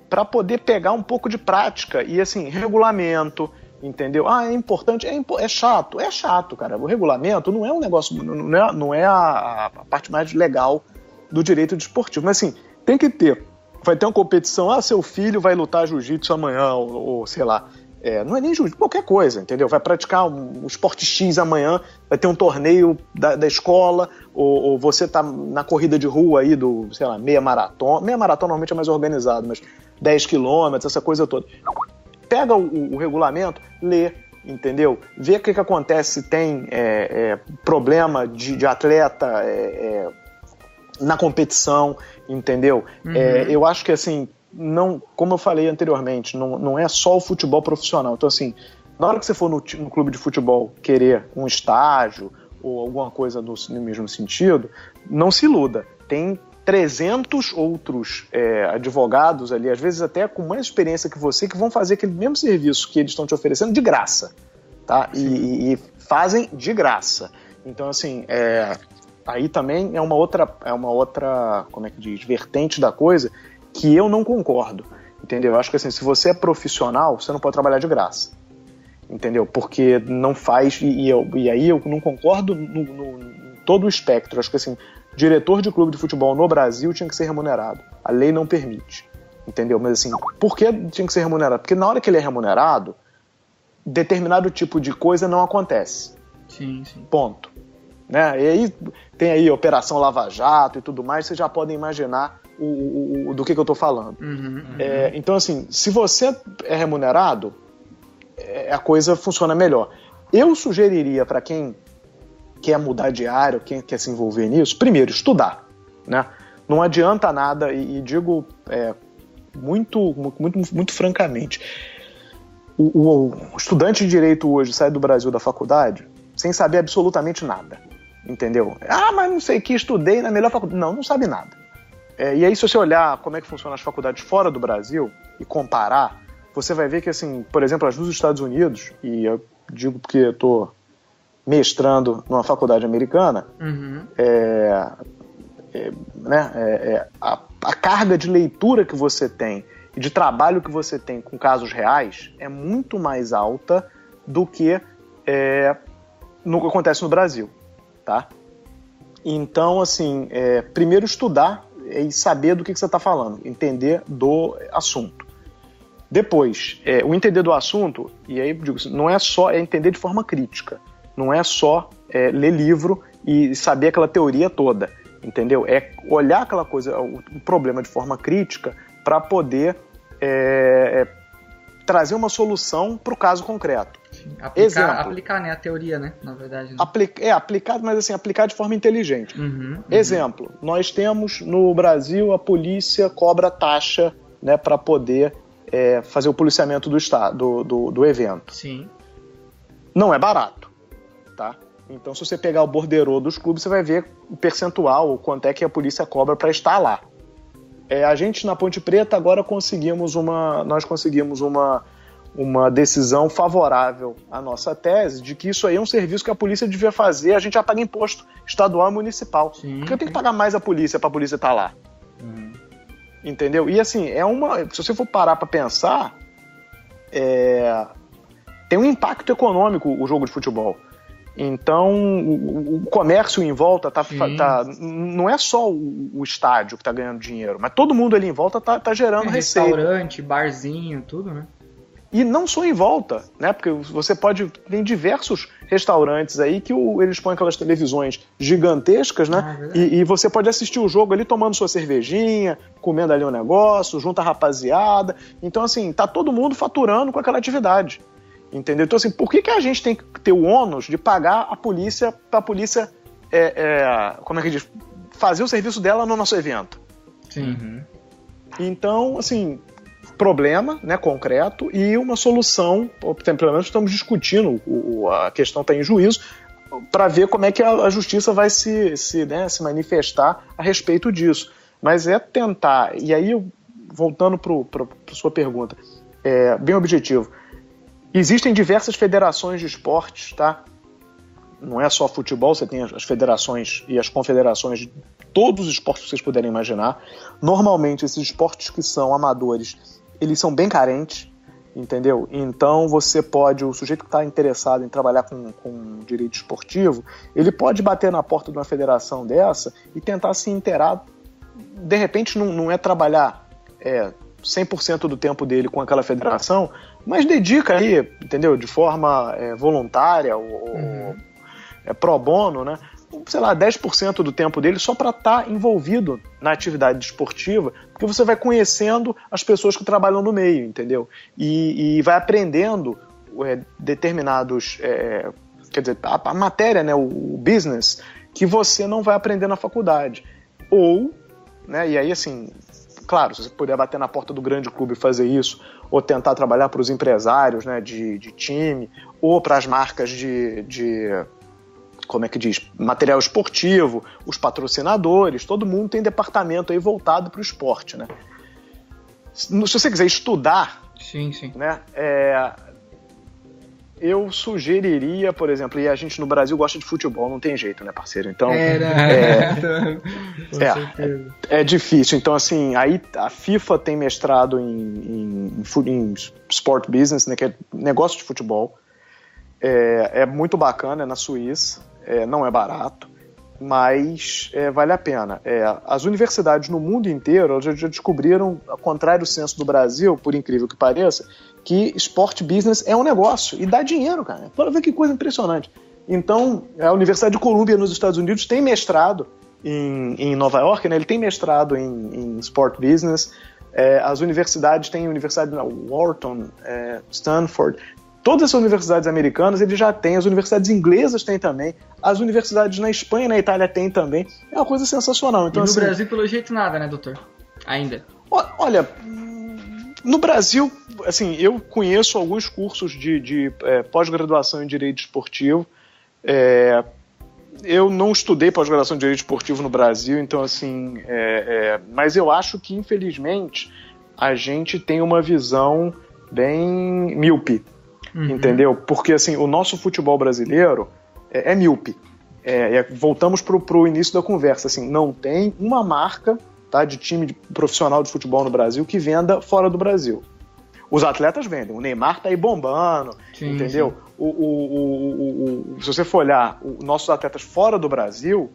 para poder pegar um pouco de prática e, assim, regulamento, entendeu? É importante, é chato, cara. O regulamento não é um negócio, não é a parte mais legal do direito desportivo, mas, assim, tem que ter. Vai ter uma competição, seu filho vai lutar jiu-jitsu amanhã, ou sei lá, não é nem jiu-jitsu, qualquer coisa, entendeu? Vai praticar um esporte X amanhã, vai ter um torneio da escola, ou você tá na corrida de rua aí do, sei lá, meia maratona normalmente é mais organizado, mas 10 quilômetros, essa coisa toda. Pega o regulamento, lê, entendeu? Vê o que acontece, se tem problema de atleta na competição, entendeu? Eu acho que, assim, não, como eu falei anteriormente, não é só o futebol profissional. Então, assim, na hora que você for no clube de futebol querer um estágio ou alguma coisa no mesmo sentido, não se iluda. Tem 300 outros advogados ali, às vezes até com mais experiência que você, que vão fazer aquele mesmo serviço que eles estão te oferecendo de graça, tá? E fazem de graça. Então, assim, aí também é uma outra, como é que diz, vertente da coisa que eu não concordo, entendeu? Eu acho que, assim, se você é profissional, você não pode trabalhar de graça, entendeu? Porque não faz, e aí eu não concordo no todo o espectro. Eu acho que, assim, diretor de clube de futebol no Brasil tinha que ser remunerado. A lei não permite, entendeu? Mas, assim, por que tinha que ser remunerado? Porque na hora que ele é remunerado, determinado tipo de coisa não acontece. Sim. Ponto. Né? E aí tem aí Operação Lava Jato e tudo mais, vocês já podem imaginar do que eu estou falando. Então, assim, se você é remunerado, a coisa funciona melhor. Eu sugeriria para quem quer mudar de área, quem quer se envolver nisso, primeiro, estudar, né? Não adianta nada, e digo muito francamente, o estudante de direito hoje sai do Brasil da faculdade sem saber absolutamente nada, entendeu? Mas não sei que estudei na melhor faculdade. Não sabe nada. E aí, se você olhar como é que funcionam as faculdades fora do Brasil e comparar, você vai ver que, assim, por exemplo, as dos Estados Unidos, e eu digo porque eu estou mestrando numa faculdade americana, a carga de leitura que você tem e de trabalho que você tem com casos reais é muito mais alta do que no que acontece no Brasil, tá? Então, assim, primeiro estudar e saber do que você está falando, entender do assunto. Depois, o entender do assunto, e aí digo, não é só entender de forma crítica, não é só ler livro e saber aquela teoria toda, entendeu? É olhar aquela coisa, o problema de forma crítica, para poder trazer uma solução para o caso concreto. Aplicar, né, a teoria, né, na verdade. Né? Aplicar, mas assim, aplicar de forma inteligente. Exemplo, nós temos no Brasil a polícia cobra taxa, né, para poder fazer o policiamento do evento. Sim. Não é barato, tá? Então, se você pegar o borderô dos clubes, você vai ver o percentual, o quanto é que a polícia cobra para estar lá. A gente, na Ponte Preta, agora conseguimos uma decisão favorável à nossa tese de que isso aí é um serviço que a polícia devia fazer, a gente já paga imposto estadual e municipal. Sim. Porque eu tenho que pagar mais a polícia para a polícia estar lá. Entendeu? E assim, se você for parar para pensar, tem um impacto econômico o jogo de futebol. Então, o comércio em volta não é só o estádio que está ganhando dinheiro, mas todo mundo ali em volta está gerando receita. Restaurante, barzinho, tudo, né? E não só em volta, né? Porque você tem diversos restaurantes aí que eles põem aquelas televisões gigantescas, né? E você pode assistir o jogo ali tomando sua cervejinha, comendo ali um negócio, junto a rapaziada. Então, assim, tá todo mundo faturando com aquela atividade. Entendeu? Então, assim, por que a gente tem que ter o ônus de pagar a polícia para a polícia, como é que diz, fazer o serviço dela no nosso evento? Sim. Então, assim, problema, né, concreto, e uma solução, pelo menos estamos discutindo, a questão está em juízo, para ver como é que a justiça vai se manifestar a respeito disso. Mas tentar, e aí, voltando para a sua pergunta, bem objetivo, existem diversas federações de esportes, tá? Não é só futebol, você tem as federações e as confederações de todos os esportes que vocês puderem imaginar. Normalmente, esses esportes que são amadores, eles são bem carentes, entendeu? Então, o sujeito que está interessado em trabalhar com direito esportivo, ele pode bater na porta de uma federação dessa e tentar se inteirar. De repente, não é trabalhar 100% do tempo dele com aquela federação, mas dedica aí, entendeu? De forma voluntária ou pro bono, né? Sei lá, 10% do tempo dele só para estar envolvido na atividade esportiva, porque você vai conhecendo as pessoas que trabalham no meio, entendeu? E vai aprendendo determinados... quer dizer, a matéria, né? O business, que você não vai aprender na faculdade. Ou, né? E aí, assim... Claro, se você puder bater na porta do grande clube e fazer isso, ou tentar trabalhar para os empresários, né, de time, ou para as marcas como é que diz, material esportivo, os patrocinadores, todo mundo tem departamento aí voltado para o esporte, né? Se você quiser estudar, sim. Né, eu sugeriria, por exemplo, e a gente no Brasil gosta de futebol, não tem jeito, né, parceiro? Então, é difícil. Então, assim, aí a FIFA tem mestrado em sport business, né, que é negócio de futebol. É muito bacana, é na Suíça, não é barato, mas vale a pena. As universidades no mundo inteiro já descobriram, ao contrário do censo do Brasil, por incrível que pareça, que sport business é um negócio e dá dinheiro, cara. Para ver que coisa impressionante. Então, a Universidade de Columbia nos Estados Unidos tem mestrado em Nova York, né? Ele tem mestrado em sport business. As universidades têm universidade na Wharton, Stanford. Todas as universidades americanas ele já tem, as universidades inglesas têm também, as universidades na Espanha e na Itália têm também. É uma coisa sensacional. Então, e no Brasil, pelo jeito, nada, né, doutor? Ainda. Olha, no Brasil, assim, eu conheço alguns cursos de pós-graduação em Direito Esportivo. Eu não estudei pós-graduação em Direito Esportivo no Brasil, então, assim, mas eu acho que, infelizmente, a gente tem uma visão bem míope. Entendeu? Porque assim, o nosso futebol brasileiro é míope. Voltamos pro início da conversa. Assim, não tem uma marca, tá, de time profissional de futebol no Brasil que venda fora do Brasil. Os atletas vendem. O Neymar tá aí bombando, sim, entendeu? Sim. Se você for olhar os nossos atletas fora do Brasil,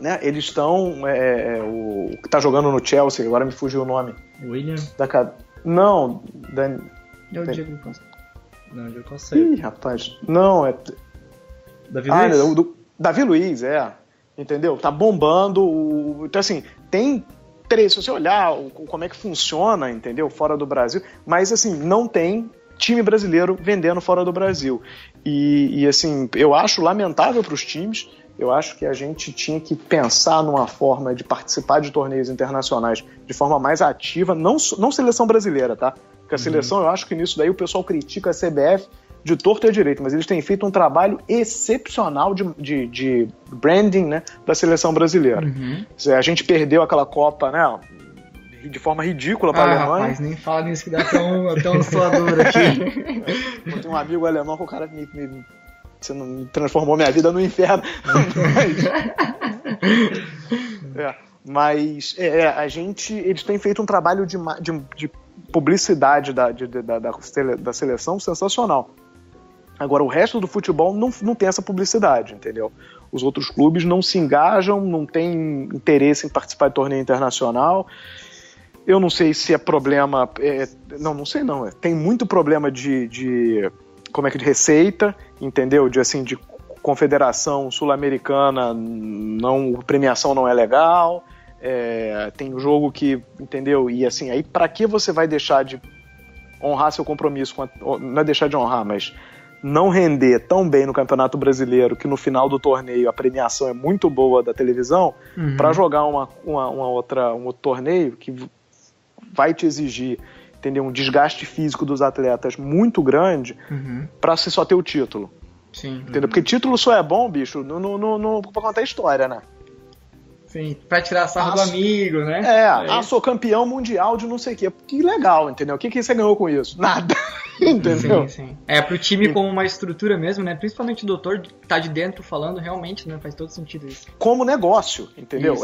né, eles estão... o que tá jogando no Chelsea, agora me fugiu o nome. William? Não, é o Diego Costa. Não, eu consigo. Ih, rapaz. Não, Davi Luiz? Davi Luiz, entendeu? Tá bombando. Então, assim, tem se você olhar como é que funciona, entendeu? Fora do Brasil, mas assim, não tem time brasileiro vendendo fora do Brasil. E assim, eu acho lamentável para os times. Eu acho que a gente tinha que pensar numa forma de participar de torneios internacionais de forma mais ativa, não seleção brasileira, tá? Porque a seleção, eu acho que nisso daí o pessoal critica a CBF de torto e a direito, mas eles têm feito um trabalho excepcional de branding, né, da seleção brasileira. A gente perdeu aquela Copa, né, de forma ridícula para a Alemanha. Rapaz, nem fala nisso que dá até um suador aqui. Eu tenho um amigo alemão que o cara você não transformou minha vida no inferno. Mas eles têm feito um trabalho de publicidade da seleção sensacional. Agora, o resto do futebol não tem essa publicidade, entendeu? Os outros clubes não se engajam, não têm interesse em participar de torneio internacional. Eu não sei se é problema... Não sei não. Tem muito problema de receita, entendeu? De confederação sul-americana, a premiação não é legal, tem um jogo que, entendeu? E assim, aí pra que você vai deixar de honrar seu compromisso, não é deixar de honrar, mas não render tão bem no Campeonato Brasileiro, que no final do torneio a premiação é muito boa da televisão, pra jogar um outro torneio que vai te exigir, entendeu? Um desgaste físico dos atletas muito grande pra você só ter o título. Sim. Entendeu? Porque título só é bom, bicho, pra contar história, né? Sim, pra tirar sarro do amigo, né? Sou campeão mundial de não sei o quê. Que legal, entendeu? O que você ganhou com isso? Nada. Entendeu? Sim. Pro time como uma estrutura mesmo, né? Principalmente o doutor tá de dentro falando, realmente, né? Faz todo sentido isso. Como negócio, entendeu?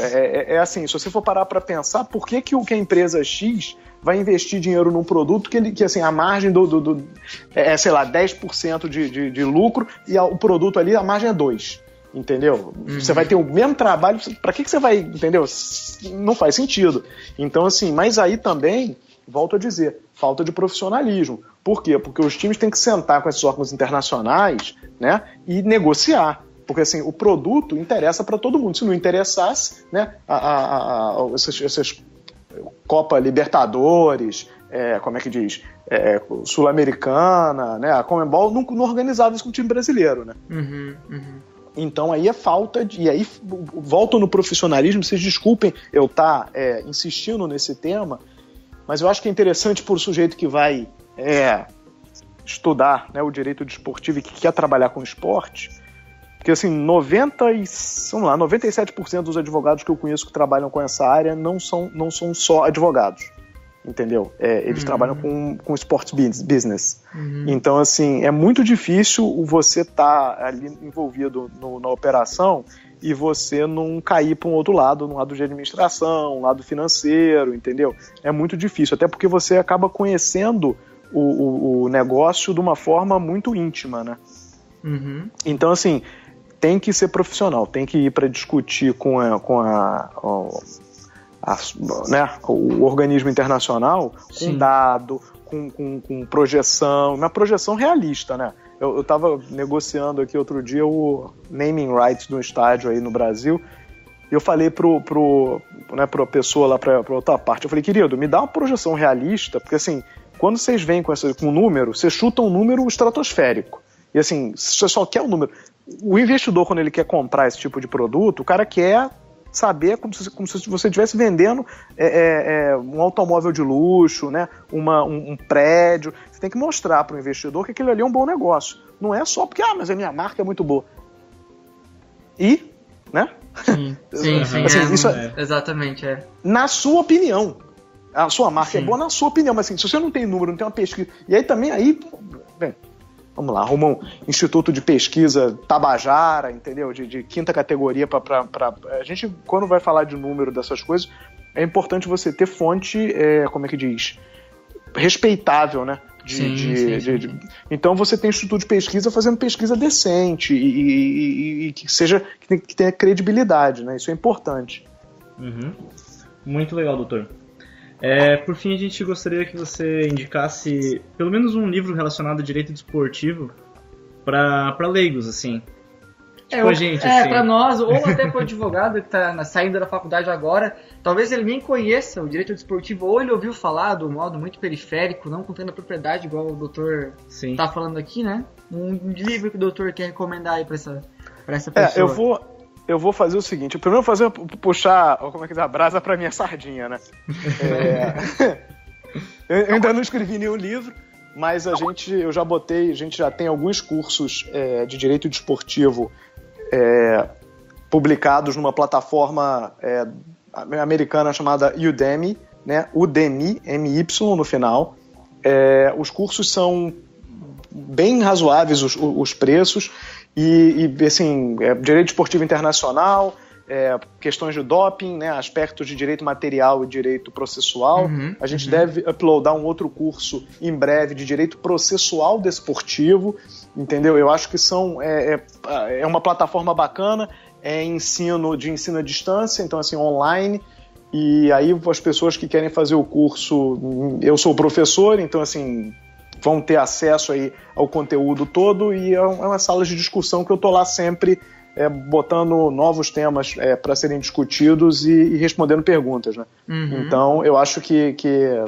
Assim, se você for parar pra pensar, por que a empresa X vai investir dinheiro num produto que assim, a margem sei lá, 10% de lucro e o produto ali, a margem é 2%. Entendeu? Você vai ter o mesmo trabalho, pra que você vai, entendeu? Não faz sentido. Então, assim, mas aí também, volto a dizer, falta de profissionalismo. Por quê? Porque os times têm que sentar com esses órgãos internacionais, né, e negociar. Porque, assim, o produto interessa para todo mundo. Se não interessasse, né, essas Copa Libertadores, como é que diz? Sul-Americana, né, a Conmebol não organizava isso com o time brasileiro, né? Então aí é falta e aí volto no profissionalismo. Vocês desculpem eu estar insistindo nesse tema, mas eu acho que é interessante para o sujeito que vai estudar, né, o direito desportivo e que quer trabalhar com esporte, porque assim, 97% dos advogados que eu conheço que trabalham com essa área não são só advogados. Entendeu? Eles trabalham com sports business. Então, assim, é muito difícil você estar ali envolvido na operação e você não cair para um outro lado, um lado de administração, um lado financeiro, entendeu? É muito difícil, até porque você acaba conhecendo o negócio de uma forma muito íntima, né? Então, assim, tem que ser profissional, tem que ir para discutir com o organismo internacional, com dado, com projeção, uma projeção realista, né? Eu estava negociando aqui outro dia o naming rights do estádio aí no Brasil, e eu falei pra pessoa lá, pra outra parte, eu falei, querido, me dá uma projeção realista, porque assim, quando vocês vêm com um número, você chuta um número estratosférico, e assim, você só quer um número. O investidor, quando ele quer comprar esse tipo de produto, o cara quer saber como se você estivesse vendendo um automóvel de luxo, né? Um prédio. Você tem que mostrar para o investidor que aquilo ali é um bom negócio. Não é só porque, mas a minha marca é muito boa. E, né? Sim, assim, isso exatamente, na sua opinião. A sua marca é boa na sua opinião, mas assim, se você não tem número, não tem uma pesquisa... E aí também, bem, vamos lá, arruma um instituto de pesquisa Tabajara, entendeu? De quinta categoria para a gente, quando vai falar de número dessas coisas, é importante você ter fonte, como é que diz? Respeitável, né? Então você tem instituto de pesquisa fazendo pesquisa decente e que tenha credibilidade, né? Isso é importante. Muito legal, doutor. Por fim, a gente gostaria que você indicasse pelo menos um livro relacionado a direito desportivo para leigos, assim. Tipo a gente, assim. Pra nós, ou até pro advogado que tá saindo da faculdade agora, talvez ele nem conheça o direito desportivo, ou ele ouviu falar do modo muito periférico, não contendo a propriedade, igual o doutor tá falando aqui, né? Um livro que o doutor quer recomendar aí pra essa pessoa. Eu vou fazer o seguinte, eu primeiro vou puxar, como é que diz, a brasa pra minha sardinha, né? Eu ainda não escrevi nenhum livro, mas a gente já tem alguns cursos de direito desportivo publicados numa plataforma americana chamada Udemy, né? Udemy, M-Y no final. Os cursos são bem razoáveis, os preços, e assim, direito desportivo internacional, questões de doping, né, aspectos de direito material e direito processual. A gente deve uploadar um outro curso em breve de direito processual desportivo, entendeu? Eu acho que é uma plataforma bacana, ensino à distância, então assim, online, e aí as pessoas que querem fazer o curso, eu sou professor, então assim, vão ter acesso aí ao conteúdo todo, e é uma sala de discussão que eu tô lá sempre botando novos temas para serem discutidos e respondendo perguntas, né? Então eu acho que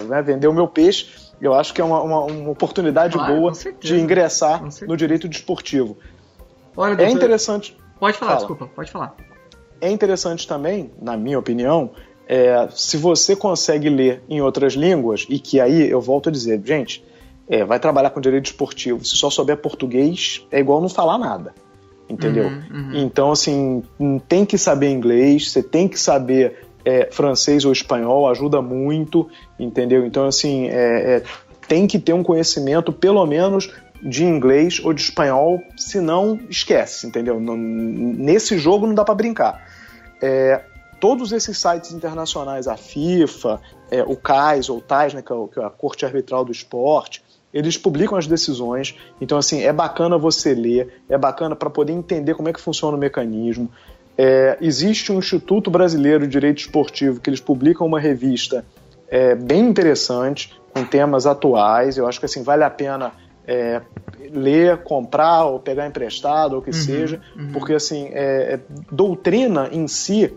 né, vender o meu peixe, eu acho que é uma oportunidade boa de ingressar no direito desportivo. Olha, doutor, interessante. Pode falar, desculpa, pode falar. É interessante também, na minha opinião, se você consegue ler em outras línguas, e que aí eu volto a dizer, gente, vai trabalhar com direito desportivo, se só souber português, é igual não falar nada. Entendeu? Então, assim, tem que saber inglês, você tem que saber francês ou espanhol, ajuda muito, entendeu? Então, assim, tem que ter um conhecimento, pelo menos, de inglês ou de espanhol, senão esquece, entendeu? Nesse jogo não dá para brincar. Todos esses sites internacionais, a FIFA, o CAIS, ou TAIS, né, que é a Corte Arbitral do Esporte, eles publicam as decisões, então assim, é bacana você ler, é bacana para poder entender como é que funciona o mecanismo. Existe um Instituto Brasileiro de Direito Esportivo, que eles publicam uma revista bem interessante, com temas atuais, eu acho que assim, vale a pena ler, comprar, ou pegar emprestado, ou o que seja, porque assim, doutrina em si,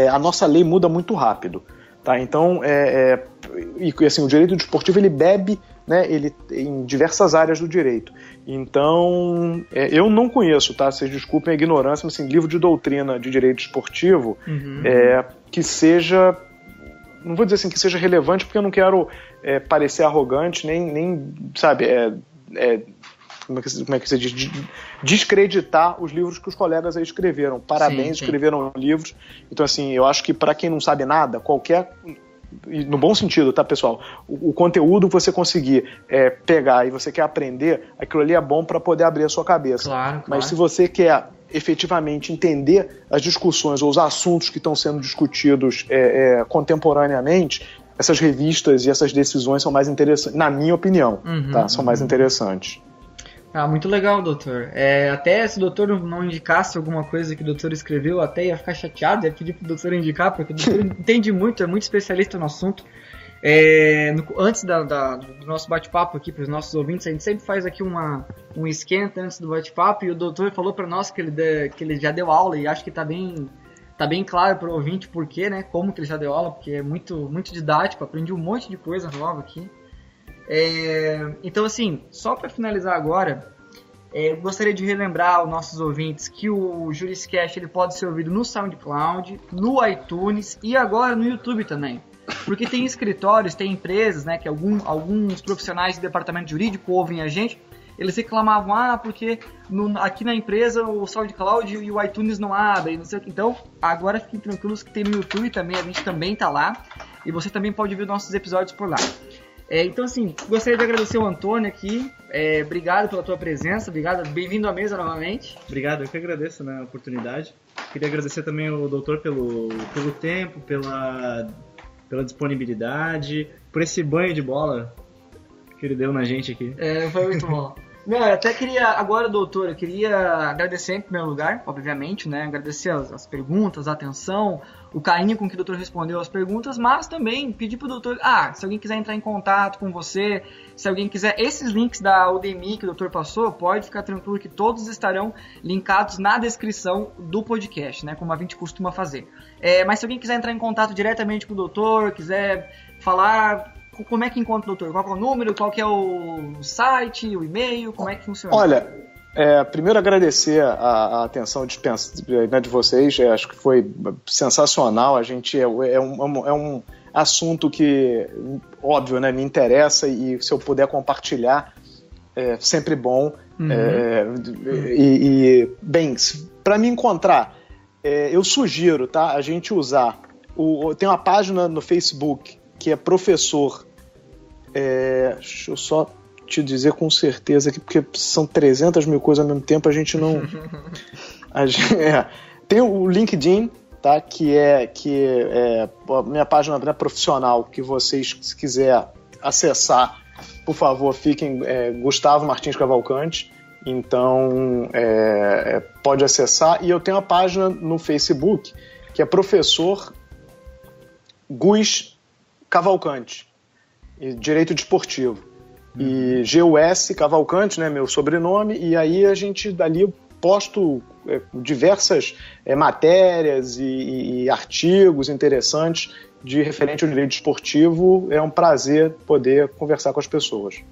a nossa lei muda muito rápido, tá? Então, e assim, o direito desportivo, ele bebe, né, ele em diversas áreas do direito. Então, eu não conheço, tá? Vocês desculpem a ignorância, mas assim, livro de doutrina de direito esportivo que seja, não vou dizer assim que seja relevante, porque eu não quero parecer arrogante, nem sabe, como é que você diz? Descreditar os livros que os colegas aí escreveram. Parabéns, sim. Escreveram livros. Então, assim, eu acho que para quem não sabe nada, no bom sentido, tá, pessoal? O conteúdo que você conseguir pegar e você quer aprender, aquilo ali é bom para poder abrir a sua cabeça. Claro. Mas se você quer efetivamente entender as discussões ou os assuntos que estão sendo discutidos contemporaneamente, essas revistas e essas decisões são mais interessantes, na minha opinião, tá? São mais interessantes. Muito legal, doutor. Até se o doutor não indicasse alguma coisa que o doutor escreveu, até ia ficar chateado, ia pedir pro doutor indicar, porque o doutor entende muito, é muito especialista no assunto. Antes do nosso bate-papo aqui para os nossos ouvintes, a gente sempre faz aqui um esquenta antes do bate-papo, e o doutor falou para nós que ele já deu aula, e acho que tá bem claro para o ouvinte por quê, né? Como que ele já deu aula, porque é muito, muito didático, aprendi um monte de coisa nova aqui. Então, assim, só para finalizar agora, eu gostaria de relembrar aos nossos ouvintes que o Juriscast ele pode ser ouvido no SoundCloud, no iTunes e agora no YouTube também. Porque tem escritórios, tem empresas, né, que alguns profissionais do departamento jurídico ouvem a gente, eles reclamavam, porque aqui na empresa o SoundCloud e o iTunes não abrem, não sei o que. Então, agora fiquem tranquilos que tem no YouTube também, a gente também tá lá, e você também pode ver nossos episódios por lá. Então, assim, gostaria de agradecer o Antônio aqui, obrigado pela tua presença, bem-vindo à mesa novamente. Obrigado, eu que agradeço, né, a oportunidade. Queria agradecer também ao doutor pelo tempo, pela disponibilidade, por esse banho de bola que ele deu na gente aqui. Foi muito bom. Não, eu até queria, agora, doutor, eu queria agradecer em primeiro lugar, obviamente, né? Agradecer as perguntas, a atenção, o carinho com que o doutor respondeu as perguntas, mas também pedir pro doutor, se alguém quiser entrar em contato com você, se alguém quiser, esses links da Udemy que o doutor passou, pode ficar tranquilo que todos estarão linkados na descrição do podcast, né? Como a gente costuma fazer. Mas se alguém quiser entrar em contato diretamente com o doutor, quiser falar... Como é que encontra o doutor? Qual é o número? Qual que é o site, o e-mail? Como é que funciona? Olha, primeiro agradecer a atenção de vocês. Acho que foi sensacional. A gente é um assunto que, óbvio, né, me interessa e se eu puder compartilhar, é sempre bom. Bem, para me encontrar, eu sugiro, tá, a gente usar... Tem uma página no Facebook que é professor, deixa eu só te dizer com certeza aqui, porque são 300 mil coisas ao mesmo tempo, a gente não... Tem o LinkedIn, tá, que é a minha página, né, profissional, que vocês, se quiser acessar, por favor, fiquem, Gustavo Martins Cavalcante, então pode acessar, e eu tenho uma página no Facebook, que é professor Gus Cavalcante, Direito Desportivo, e GUS Cavalcante, né, meu sobrenome, e aí a gente dali posto diversas matérias e artigos interessantes de referente ao direito desportivo. É um prazer poder conversar com as pessoas.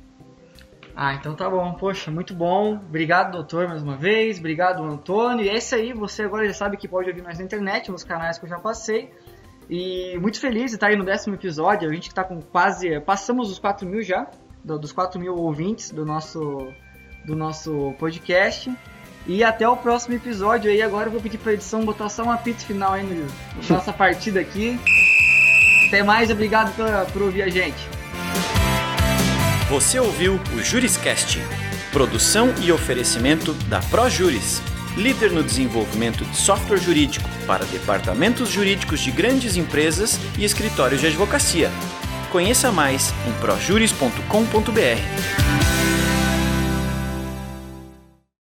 Então tá bom, poxa, muito bom. Obrigado, doutor, mais uma vez. Obrigado, Antônio. E é isso aí, você agora já sabe que pode ouvir nós na internet, nos canais que eu já passei. E muito feliz de estar aí no 10º episódio. A gente que tá com quase... Passamos os 4.000 já, dos 4.000 ouvintes do nosso podcast. E até o próximo episódio aí. Agora eu vou pedir pra edição botar só um apito final aí na nossa partida aqui. Até mais, obrigado por ouvir a gente. Você ouviu o Juriscast, produção e oferecimento da ProJuris, líder no desenvolvimento de software jurídico para departamentos jurídicos de grandes empresas e escritórios de advocacia. Conheça mais em projuris.com.br.